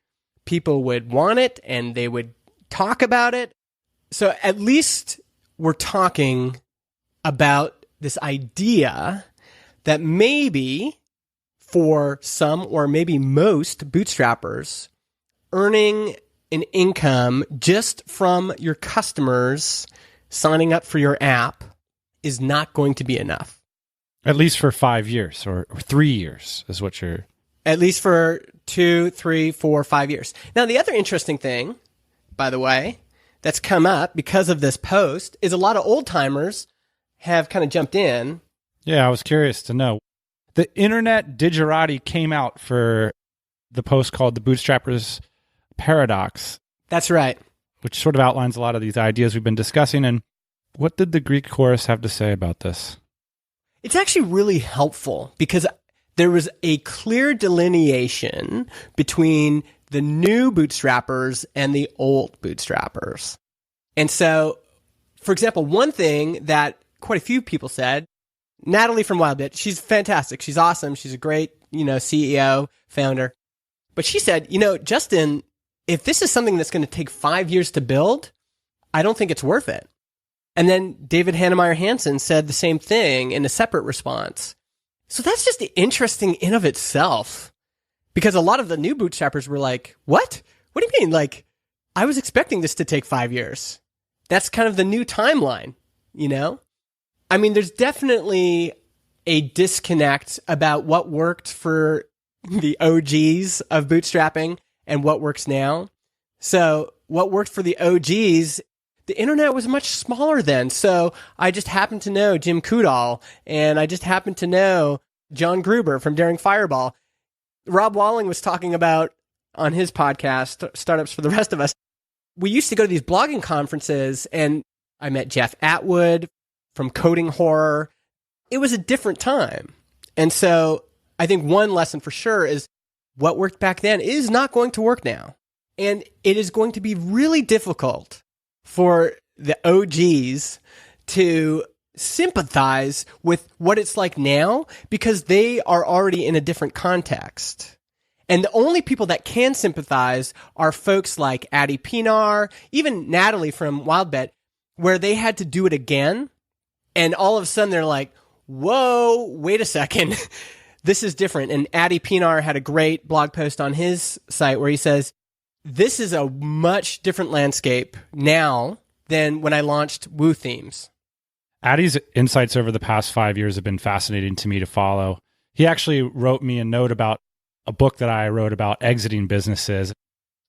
Speaker 1: people would want it, and they would talk about it. So at least we're talking about this idea that maybe for some or maybe most bootstrappers, earning an income just from your customers signing up for your app is not going to be enough.
Speaker 3: At least for 5 years or 3 years is what you're...
Speaker 1: At least for 2, 3, 4, 5 years. Now, the other interesting thing, by the way, that's come up because of this post is a lot of old timers have kind of jumped in.
Speaker 3: Yeah, I was curious to know. The internet digerati came out for the post called The Bootstrapper's Paradox.
Speaker 1: That's right.
Speaker 3: Which sort of outlines a lot of these ideas we've been discussing. And what did the Greek chorus have to say about this?
Speaker 1: It's actually really helpful because there was a clear delineation between the new bootstrappers and the old bootstrappers. And so, for example, one thing that quite a few people said, Natalie from Wildbit, she's fantastic. She's awesome. She's a great, CEO, founder. But she said, Justin, if this is something that's going to take 5 years to build, I don't think it's worth it. And then David Hannemeyer Hansen said the same thing in a separate response. So that's just interesting in of itself. Because a lot of the new bootstrappers were like, what? What do you mean? Like, I was expecting this to take 5 years. That's kind of the new timeline, I mean, there's definitely a disconnect about what worked for the OGs of bootstrapping and what works now. So what worked for the OGs, the internet was much smaller then. So I just happened to know Jim Coudal, and I just happened to know John Gruber from Daring Fireball. Rob Walling was talking about on his podcast, Startups for the Rest of Us. We used to go to these blogging conferences, and I met Jeff Atwood from Coding Horror. It was a different time. And so I think one lesson for sure is what worked back then is not going to work now. And it is going to be really difficult for the OGs to sympathize with what it's like now because they are already in a different context. And the only people that can sympathize are folks like Addie Pinar, even Natalie from WildBet, where they had to do it again. And all of a sudden they're like, whoa, wait a second. This is different. And Addie Pinar had a great blog post on his site where he says, this is a much different landscape now than when I launched Woo Themes.
Speaker 3: Addie's insights over the past 5 years have been fascinating to me to follow. He actually wrote me a note about a book that I wrote about exiting businesses.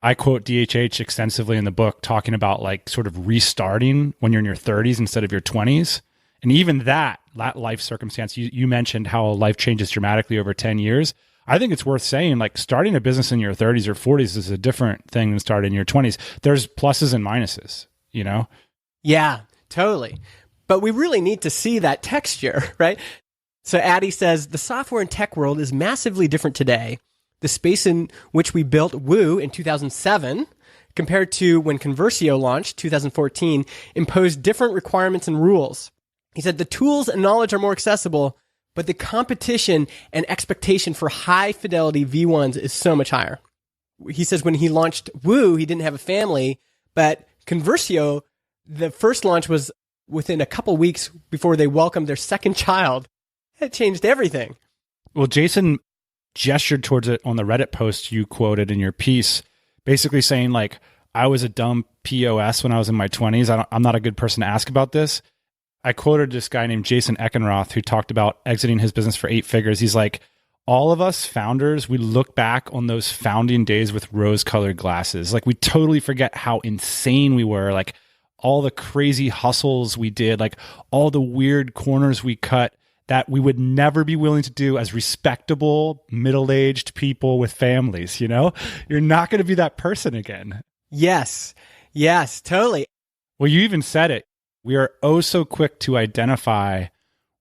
Speaker 3: I quote DHH extensively in the book, talking about like sort of restarting when you're in your 30s instead of your 20s. And even that life circumstance, you mentioned how life changes dramatically over 10 years. I think it's worth saying, like, starting a business in your 30s or 40s is a different thing than starting in your 20s. There's pluses and minuses,
Speaker 1: Yeah, totally. But we really need to see that texture, right? So Addie says, the software and tech world is massively different today. The space in which we built Woo in 2007 compared to when Conversio launched, 2014, imposed different requirements and rules. He said, the tools and knowledge are more accessible, but the competition and expectation for high fidelity V1s is so much higher. He says when he launched Woo, he didn't have a family, but Conversio, the first launch was within a couple weeks before they welcomed their second child. It changed everything.
Speaker 3: Well, Jason gestured towards it on the Reddit post you quoted in your piece, basically saying like, I was a dumb POS when I was in my 20s. I'm not a good person to ask about this. I quoted this guy named Jason Eckenroth who talked about exiting his business for 8 figures. He's like, all of us founders, we look back on those founding days with rose-colored glasses. Like we totally forget how insane we were, like all the crazy hustles we did, like all the weird corners we cut that we would never be willing to do as respectable, middle-aged people with families, you know? You're not going to be that person again.
Speaker 1: Yes, totally.
Speaker 3: Well, you even said it. We are oh so quick to identify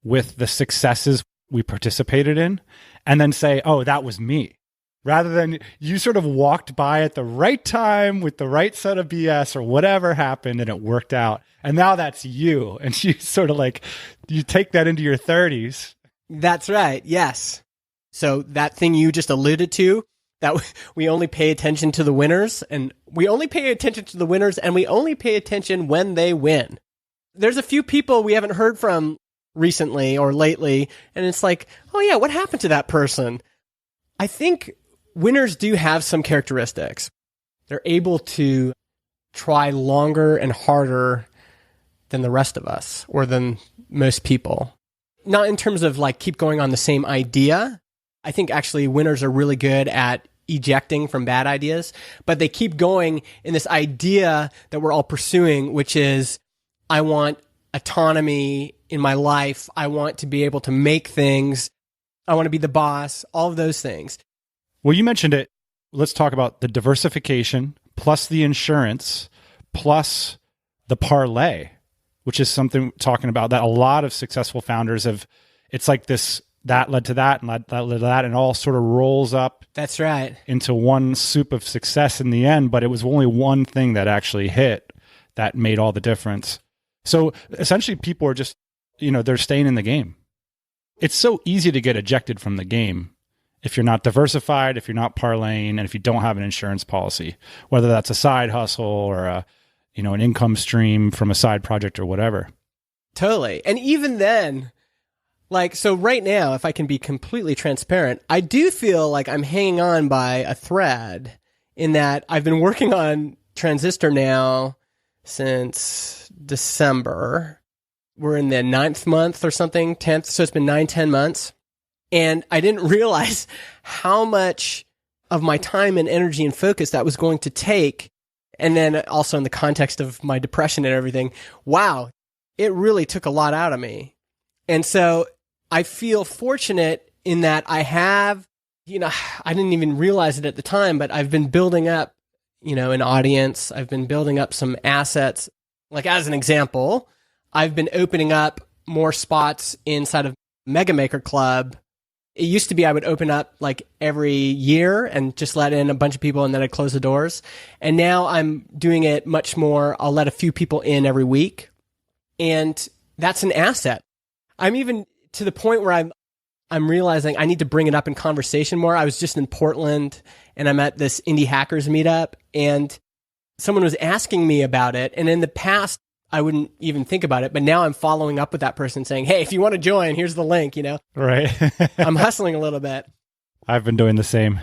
Speaker 3: with the successes we participated in and then say, oh, that was me. Rather than you sort of walked by at the right time with the right set of BS or whatever happened and it worked out. And now that's you. And you sort of like, you take that into your 30s.
Speaker 1: That's right. Yes. So that thing you just alluded to, that we only pay attention to the winners and we only pay attention when they win. There's a few people we haven't heard from recently or lately, and it's like, oh yeah, what happened to that person? I think winners do have some characteristics. They're able to try longer and harder than the rest of us or than most people. Not in terms of like keep going on the same idea. I think actually winners are really good at ejecting from bad ideas, but they keep going in this idea that we're all pursuing, which is, I want autonomy in my life. I want to be able to make things. I want to be the boss, all of those things.
Speaker 3: Well, you mentioned it. Let's talk about the diversification plus the insurance plus the parlay, which is something talking about that a lot of successful founders have. It's like this, that led to that and that led to that, and all sort of rolls up.
Speaker 1: That's right.
Speaker 3: Into one soup of success in the end, but it was only one thing that actually hit that made all the difference. So essentially people are just, they're staying in the game. It's so easy to get ejected from the game if you're not diversified, if you're not parlaying, and if you don't have an insurance policy, whether that's a side hustle or an income stream from a side project or whatever.
Speaker 1: Totally. And even then, so right now, if I can be completely transparent, I do feel like I'm hanging on by a thread in that I've been working on Transistor now since December. We're in the 9th month or something, 10th. So it's been 9-10 months. And I didn't realize how much of my time and energy and focus that was going to take. And then also in the context of my depression and everything, wow, it really took a lot out of me. And so I feel fortunate in that I have, I didn't even realize it at the time, but I've been building up, an audience. I've been building up some assets. Like as an example, I've been opening up more spots inside of MegaMaker Club. It used to be I would open up like every year and just let in a bunch of people and then I'd close the doors. And now I'm doing it much more. I'll let a few people in every week. And that's an asset. I'm even to the point where I'm realizing I need to bring it up in conversation more. I was just in Portland and I'm at this indie hackers meetup and someone was asking me about it. And in the past, I wouldn't even think about it. But now I'm following up with that person saying, hey, if you want to join, here's the link,
Speaker 3: Right.
Speaker 1: I'm hustling a little bit.
Speaker 3: I've been doing the same.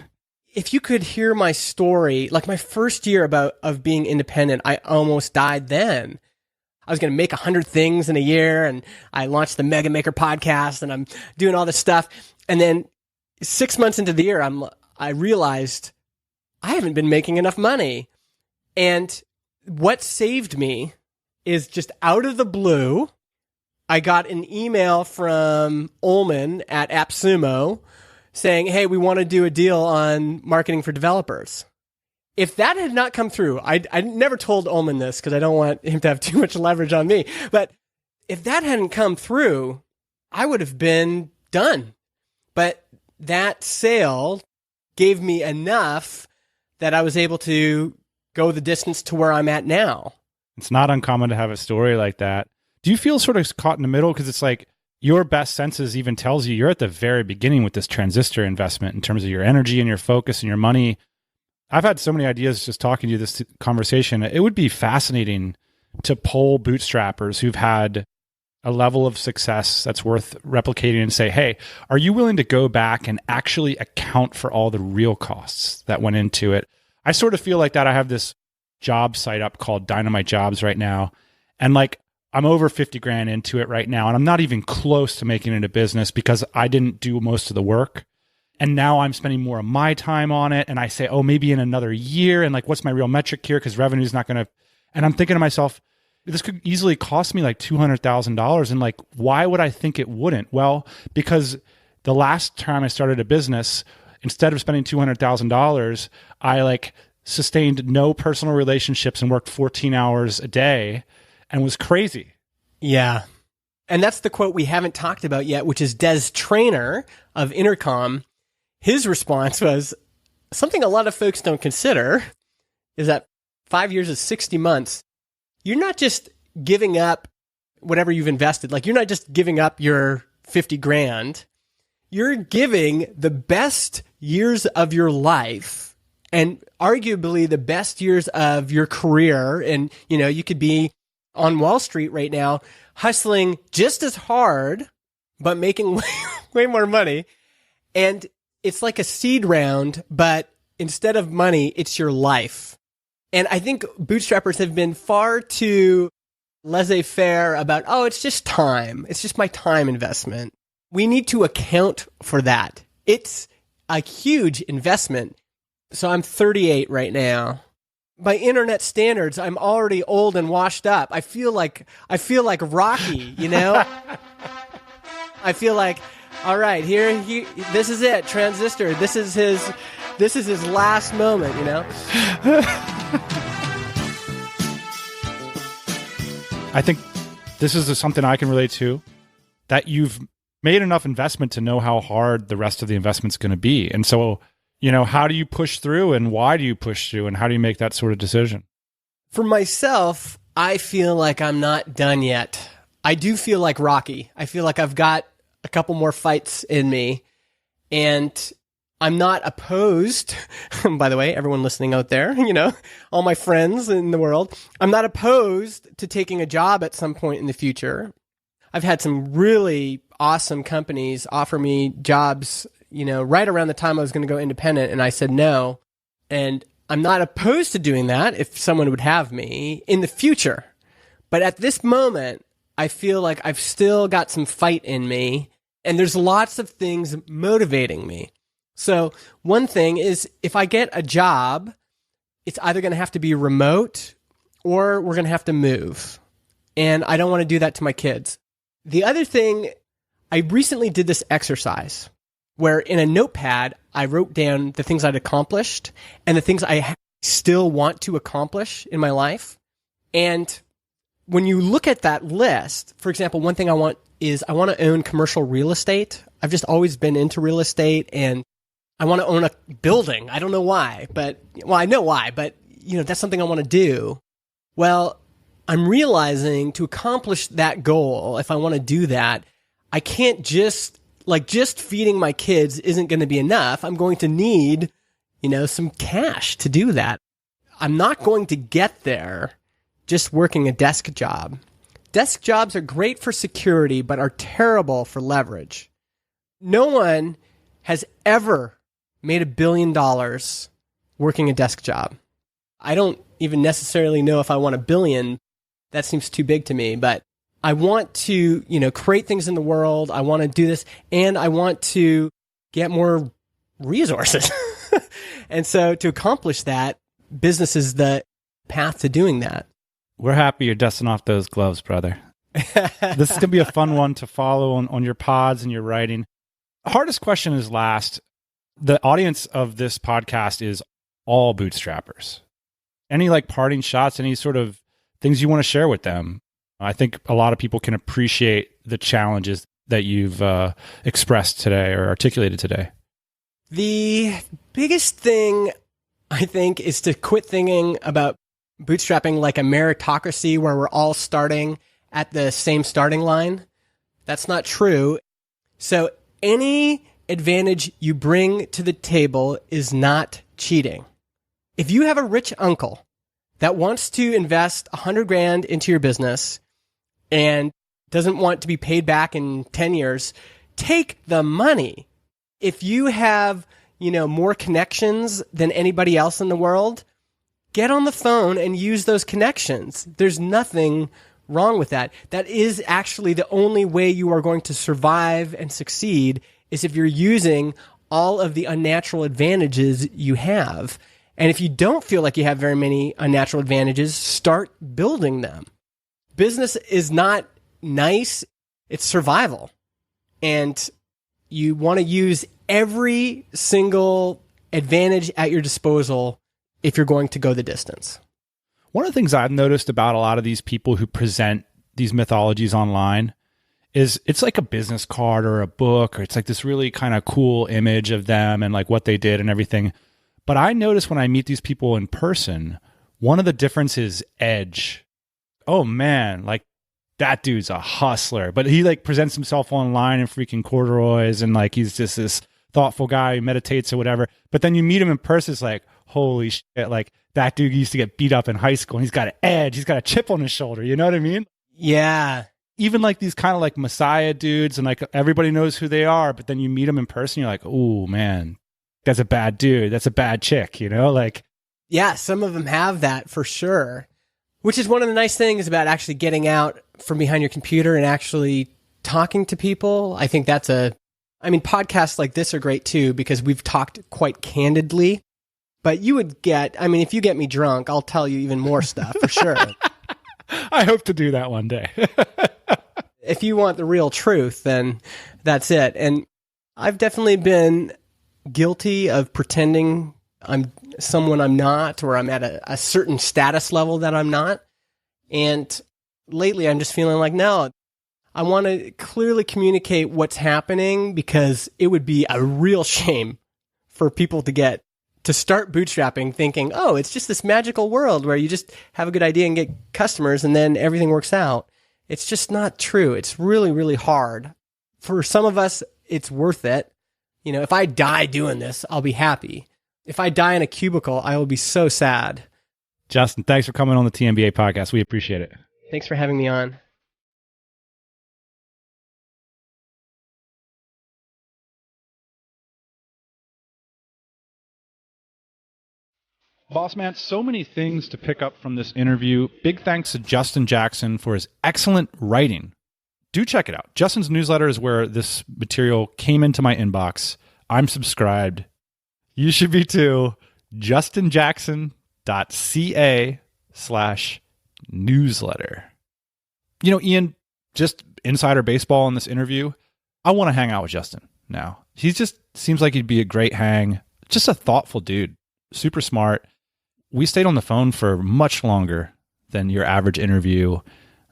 Speaker 1: If you could hear my story, like my first year of being independent, I almost died then. I was going to make 100 things in a year and I launched the MegaMaker podcast and I'm doing all this stuff. And then 6 months into the year, I realized I haven't been making enough money. And what saved me is just out of the blue, I got an email from Ullman at AppSumo saying, hey, we want to do a deal on marketing for developers. If that had not come through, I never told Ullman this because I don't want him to have too much leverage on me. But if that hadn't come through, I would have been done. But that sale gave me enough that I was able to go the distance to where I'm at now.
Speaker 3: It's not uncommon to have a story like that. Do you feel sort of caught in the middle? Because it's like your best senses even tells you you're at the very beginning with this Transistor investment in terms of your energy and your focus and your money. I've had so many ideas just talking to you this conversation. It would be fascinating to poll bootstrappers who've had a level of success that's worth replicating and say, hey, are you willing to go back and actually account for all the real costs that went into it? I sort of feel like that. I have this job site up called Dynamite Jobs right now. And like, I'm over 50 grand into it right now. And I'm not even close to making it a business because I didn't do most of the work. And now I'm spending more of my time on it. And I say, oh, maybe in another year. And like, what's my real metric here? Because revenue is not going to, and I'm thinking to myself, this could easily cost me like $200,000. And like, why would I think it wouldn't? Well, because the last time I started a business, instead of spending $200,000, I like sustained no personal relationships and worked 14 hours a day and was crazy.
Speaker 1: Yeah. And that's the quote we haven't talked about yet, which is Des Traynor of Intercom. His response was, something a lot of folks don't consider is that 5 years is 60 months. You're not just giving up whatever you've invested. Like, you're not just giving up your 50 grand. You're giving the best years of your life and arguably the best years of your career. And, you know, you could be on Wall Street right now, hustling just as hard, but making way more money. And it's like a seed round, but instead of money, it's your life. And I think bootstrappers have been far too laissez-faire about, oh, it's just time. It's just my time investment. We need to account for that. It's a huge investment. So I'm 38 right now. By internet standards, I'm already old and washed up. I feel like Rocky, you know? I feel like, all right, this is it, Transistor. This is his last moment, you know?
Speaker 3: I think this is something I can relate to, that you've made enough investment to know how hard the rest of the investment's going to be. And so, you know, how do you push through and why do you push through and how do you make that sort of decision?
Speaker 1: For myself, I feel like I'm not done yet. I do feel like Rocky. I feel like I've got a couple more fights in me, and I'm not opposed, by the way, everyone listening out there, you know, all my friends in the world, I'm not opposed to taking a job at some point in the future. I've had some really awesome companies offer me jobs, you know, right around the time I was going to go independent, and I said no. And I'm not opposed to doing that if someone would have me in the future. But at this moment, I feel like I've still got some fight in me, and there's lots of things motivating me. So one thing is, if I get a job, it's either going to have to be remote or we're going to have to move. And I don't want to do that to my kids. The other thing, I recently did this exercise where in a notepad, I wrote down the things I'd accomplished and the things I still want to accomplish in my life. And when you look at that list, for example, one thing I want to own commercial real estate. I've just always been into real estate, and I want to own a building. I don't know why, I know why, but you know, that's something I want to do. Well, I'm realizing to accomplish that goal, if I want to do that, I can't just feeding my kids isn't going to be enough. I'm going to need, you know, some cash to do that. I'm not going to get there just working a desk job. Desk jobs are great for security, but are terrible for leverage. No one has ever made $1 billion working a desk job. I don't even necessarily know if I want $1 billion. That seems too big to me, but I want to, you know, create things in the world. I want to do this, and I want to get more resources. And so to accomplish that, business is the path to doing that.
Speaker 3: We're happy you're dusting off those gloves, brother. This is going to be a fun one to follow on your pods and your writing. Hardest question is last. The audience of this podcast is all bootstrappers. Any like parting shots, any sort of things you want to share with them? I think a lot of people can appreciate the challenges that you've expressed today or articulated today.
Speaker 1: The biggest thing, I think, is to quit thinking about bootstrapping like a meritocracy where we're all starting at the same starting line. That's not true. So any advantage you bring to the table is not cheating. If you have a rich uncle that wants to invest 100 grand into your business and doesn't want to be paid back in 10 years, take the money. If you have, more connections than anybody else in the world, get on the phone and use those connections. There's nothing wrong with that. That is actually the only way you are going to survive and succeed, is if you're using all of the unnatural advantages you have. And if you don't feel like you have very many unnatural advantages, start building them. Business is not nice, it's survival. And you want to use every single advantage at your disposal if you're going to go the distance.
Speaker 3: One of the things I've noticed about a lot of these people who present these mythologies online is it's like a business card or a book, or it's like this really kind of cool image of them and like what they did and everything. But I notice when I meet these people in person, one of the differences is edge. Oh man, like that dude's a hustler, but he like presents himself online in freaking corduroys and like he's just this thoughtful guy who meditates or whatever. But then you meet him in person, it's like, holy shit, like that dude used to get beat up in high school and he's got an edge, he's got a chip on his shoulder, you know what I mean?
Speaker 1: Yeah.
Speaker 3: Even like these kind of like Messiah dudes and like everybody knows who they are, but then you meet them in person, you're like, oh man, that's a bad dude, that's a bad chick, like.
Speaker 1: Yeah, some of them have that for sure, which is one of the nice things about actually getting out from behind your computer and actually talking to people. I think podcasts like this are great too, because we've talked quite candidly, but you would if you get me drunk, I'll tell you even more stuff for sure.
Speaker 3: I hope to do that one day.
Speaker 1: If you want the real truth, then that's it. And I've definitely been guilty of pretending I'm someone I'm not, or I'm at a certain status level that I'm not. And lately I'm just feeling like, no, I want to clearly communicate what's happening, because it would be a real shame for people to start bootstrapping thinking, oh, it's just this magical world where you just have a good idea and get customers and then everything works out. It's just not true. It's really, really hard. For some of us, it's worth it. If I die doing this, I'll be happy. If I die in a cubicle, I will be so sad.
Speaker 3: Justin, thanks for coming on the TMBA podcast. We appreciate it.
Speaker 1: Thanks for having me on.
Speaker 3: Boss man, so many things to pick up from this interview. Big thanks to Justin Jackson for his excellent writing. Do check it out. Justin's newsletter is where this material came into my inbox. I'm subscribed. You should be too. justinjackson.ca/newsletter. Ian, just insider baseball in this interview. I want to hang out with Justin now. He just seems like he'd be a great hang. Just a thoughtful dude. Super smart. We stayed on the phone for much longer than your average interview.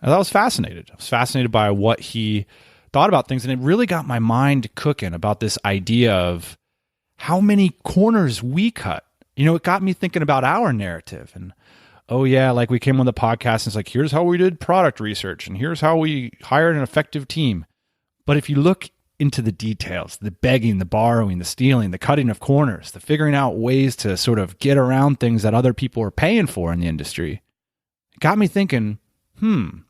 Speaker 3: And I was fascinated. I was fascinated by what he thought about things. And it really got my mind cooking about this idea of how many corners we cut. It got me thinking about our narrative. And, oh yeah, like we came on the podcast and it's like, here's how we did product research and here's how we hired an effective team. But if you look into the details, the begging, the borrowing, the stealing, the cutting of corners, the figuring out ways to sort of get around things that other people are paying for in the industry, it got me thinking,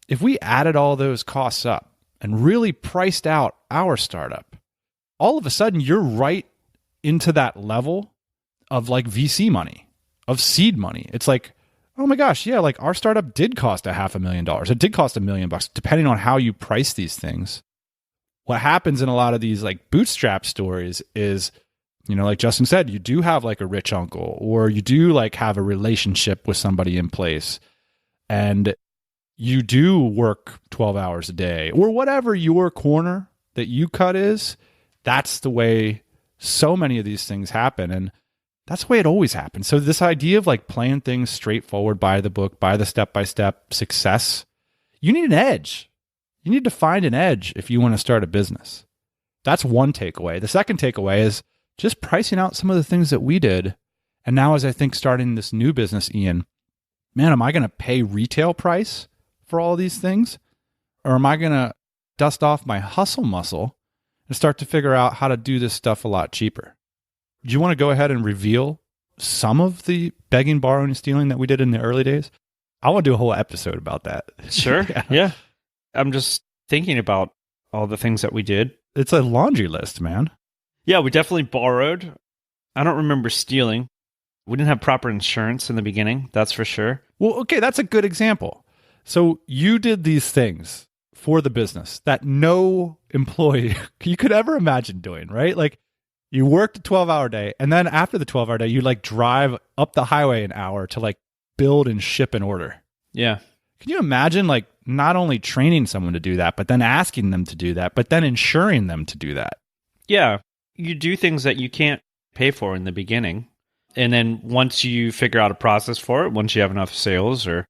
Speaker 3: if we added all those costs up and really priced out our startup, all of a sudden you're right into that level of like VC money, of seed money. It's like, oh my gosh, yeah, like our startup did cost $500,000. It did cost $1 million, depending on how you price these things. What happens in a lot of these like bootstrap stories is, like Justin said, you do have like a rich uncle, or you do like have a relationship with somebody in place, and you do work 12 hours a day, or whatever your corner that you cut is. That's the way so many of these things happen. And that's the way it always happens. So this idea of like playing things straightforward, by the book, by the step-by-step success, you need an edge. You need to find an edge if you want to start a business. That's one takeaway. The second takeaway is just pricing out some of the things that we did. And now as I think starting this new business, Ian, man, am I going to pay retail price for all these things? Or am I going to dust off my hustle muscle and start to figure out how to do this stuff a lot cheaper? Do you want to go ahead and reveal some of the begging, borrowing, and stealing that we did in the early days? I want to do a whole episode about that.
Speaker 4: Sure. Yeah. I'm just thinking about all the things that we did.
Speaker 3: It's a laundry list, man.
Speaker 4: Yeah, we definitely borrowed. I don't remember stealing. We didn't have proper insurance in the beginning, that's for sure.
Speaker 3: Well, okay, that's a good example. So you did these things for the business that no employee you could ever imagine doing, right? Like you worked a 12-hour day, and then after the 12-hour day, you like drive up the highway an hour to like build and ship an order.
Speaker 4: Yeah.
Speaker 3: Can you imagine like not only training someone to do that, but then asking them to do that, but then insuring them to do that?
Speaker 4: Yeah. You do things that you can't pay for in the beginning. And then once you figure out a process for it, once you have enough sales or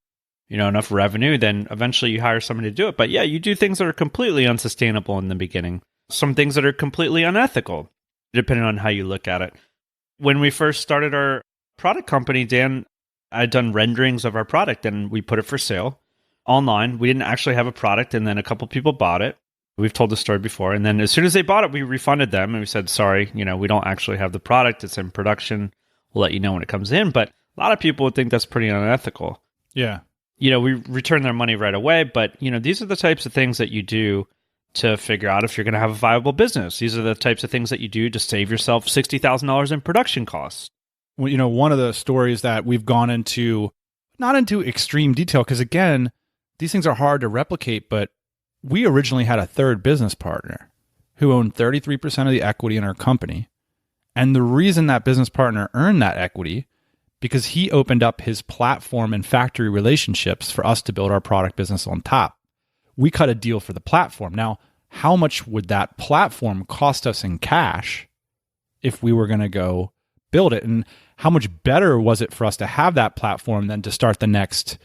Speaker 4: enough revenue, then eventually you hire someone to do it. But yeah, you do things that are completely unsustainable in the beginning. Some things that are completely unethical, depending on how you look at it. When we first started our product company, Dan, I'd done renderings of our product and we put it for sale online. We didn't actually have a product, and then a couple people bought it. We've told the story before. And then as soon as they bought it, we refunded them and we said, sorry, we don't actually have the product. It's in production. We'll let you know when it comes in. But a lot of people would think that's pretty unethical.
Speaker 3: Yeah.
Speaker 4: We return their money right away. But, these are the types of things that you do to figure out if you're going to have a viable business. These are the types of things that you do to save yourself $60,000 in production costs.
Speaker 3: Well, one of the stories that we've gone into, not into extreme detail, because again, these things are hard to replicate, but we originally had a third business partner who owned 33% of the equity in our company. And the reason that business partner earned that equity, because he opened up his platform and factory relationships for us to build our product business on top. We cut a deal for the platform. Now, how much would that platform cost us in cash if we were going to go build it? And how much better was it for us to have that platform than to start the next,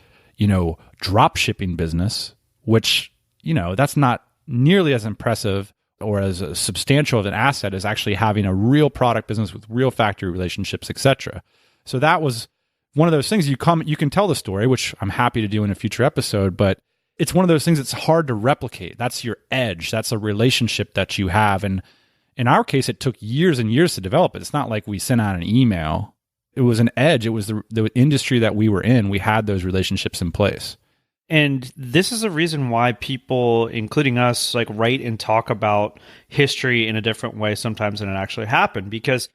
Speaker 3: drop shipping business, which, that's not nearly as impressive or as substantial of an asset as actually having a real product business with real factory relationships, etc. So that was one of those things you can tell the story, which I'm happy to do in a future episode, but it's one of those things that's hard to replicate. That's your edge. That's a relationship that you have. And in our case, it took years and years to develop it. It's not like we sent out an email. It was an edge. It was the industry that we were in. We had those relationships in place.
Speaker 4: And this is a reason why people, including us, like write and talk about history in a different way sometimes than it actually happened, because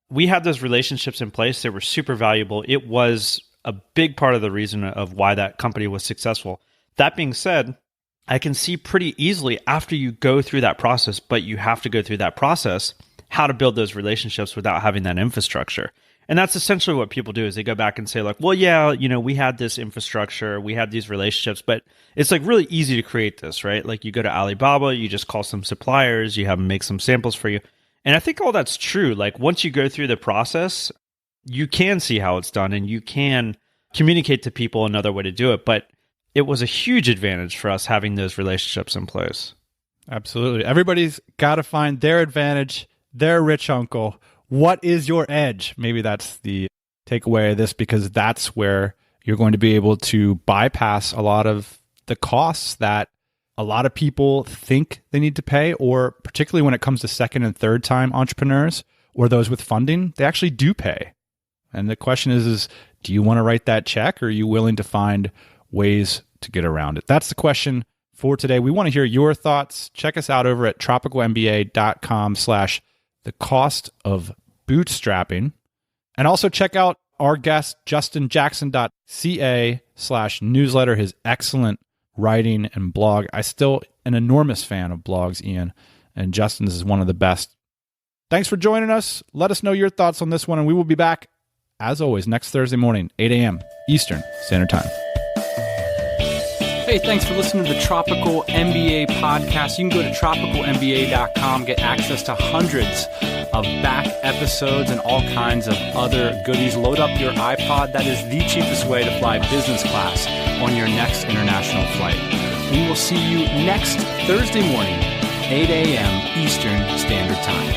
Speaker 4: we had those relationships in place. They were super valuable. It was a big part of the reason of why that company was successful. That being said, I can see pretty easily after you go through that process, but you have to go through that process, how to build those relationships without having that infrastructure. And that's essentially what people do is they go back and say like, well, yeah, we had this infrastructure, we had these relationships, but it's like really easy to create this, right? Like you go to Alibaba, you just call some suppliers, you have them make some samples for you. And I think all that's true. Like once you go through the process, you can see how it's done and you can communicate to people another way to do it. But it was a huge advantage for us having those relationships in place.
Speaker 3: Absolutely. Everybody's got to find their advantage, their rich uncle. What is your edge? Maybe that's the takeaway of this, because that's where you're going to be able to bypass a lot of the costs that a lot of people think they need to pay, or particularly when it comes to second and third time entrepreneurs or those with funding, they actually do pay. And the question is do you want to write that check, or are you willing to find ways to get around it? That's the question for today. We want to hear your thoughts. Check us out over at tropicalmba.com/the cost of bootstrapping. And also check out our guest, justinjackson.ca/newsletter, his excellent writing and blog. I still an enormous fan of blogs, Ian, and Justin's is one of the best. Thanks for joining us. Let us know your thoughts on this one, and we will be back, as always, next Thursday morning, 8 a.m. Eastern Standard Time.
Speaker 2: Hey, thanks for listening to the Tropical MBA podcast. You can go to tropicalmba.com, get access to hundreds of back episodes and all kinds of other goodies. Load up your iPod. That is the cheapest way to fly business class on your next international flight. We will see you next Thursday morning, 8 a.m. Eastern Standard Time.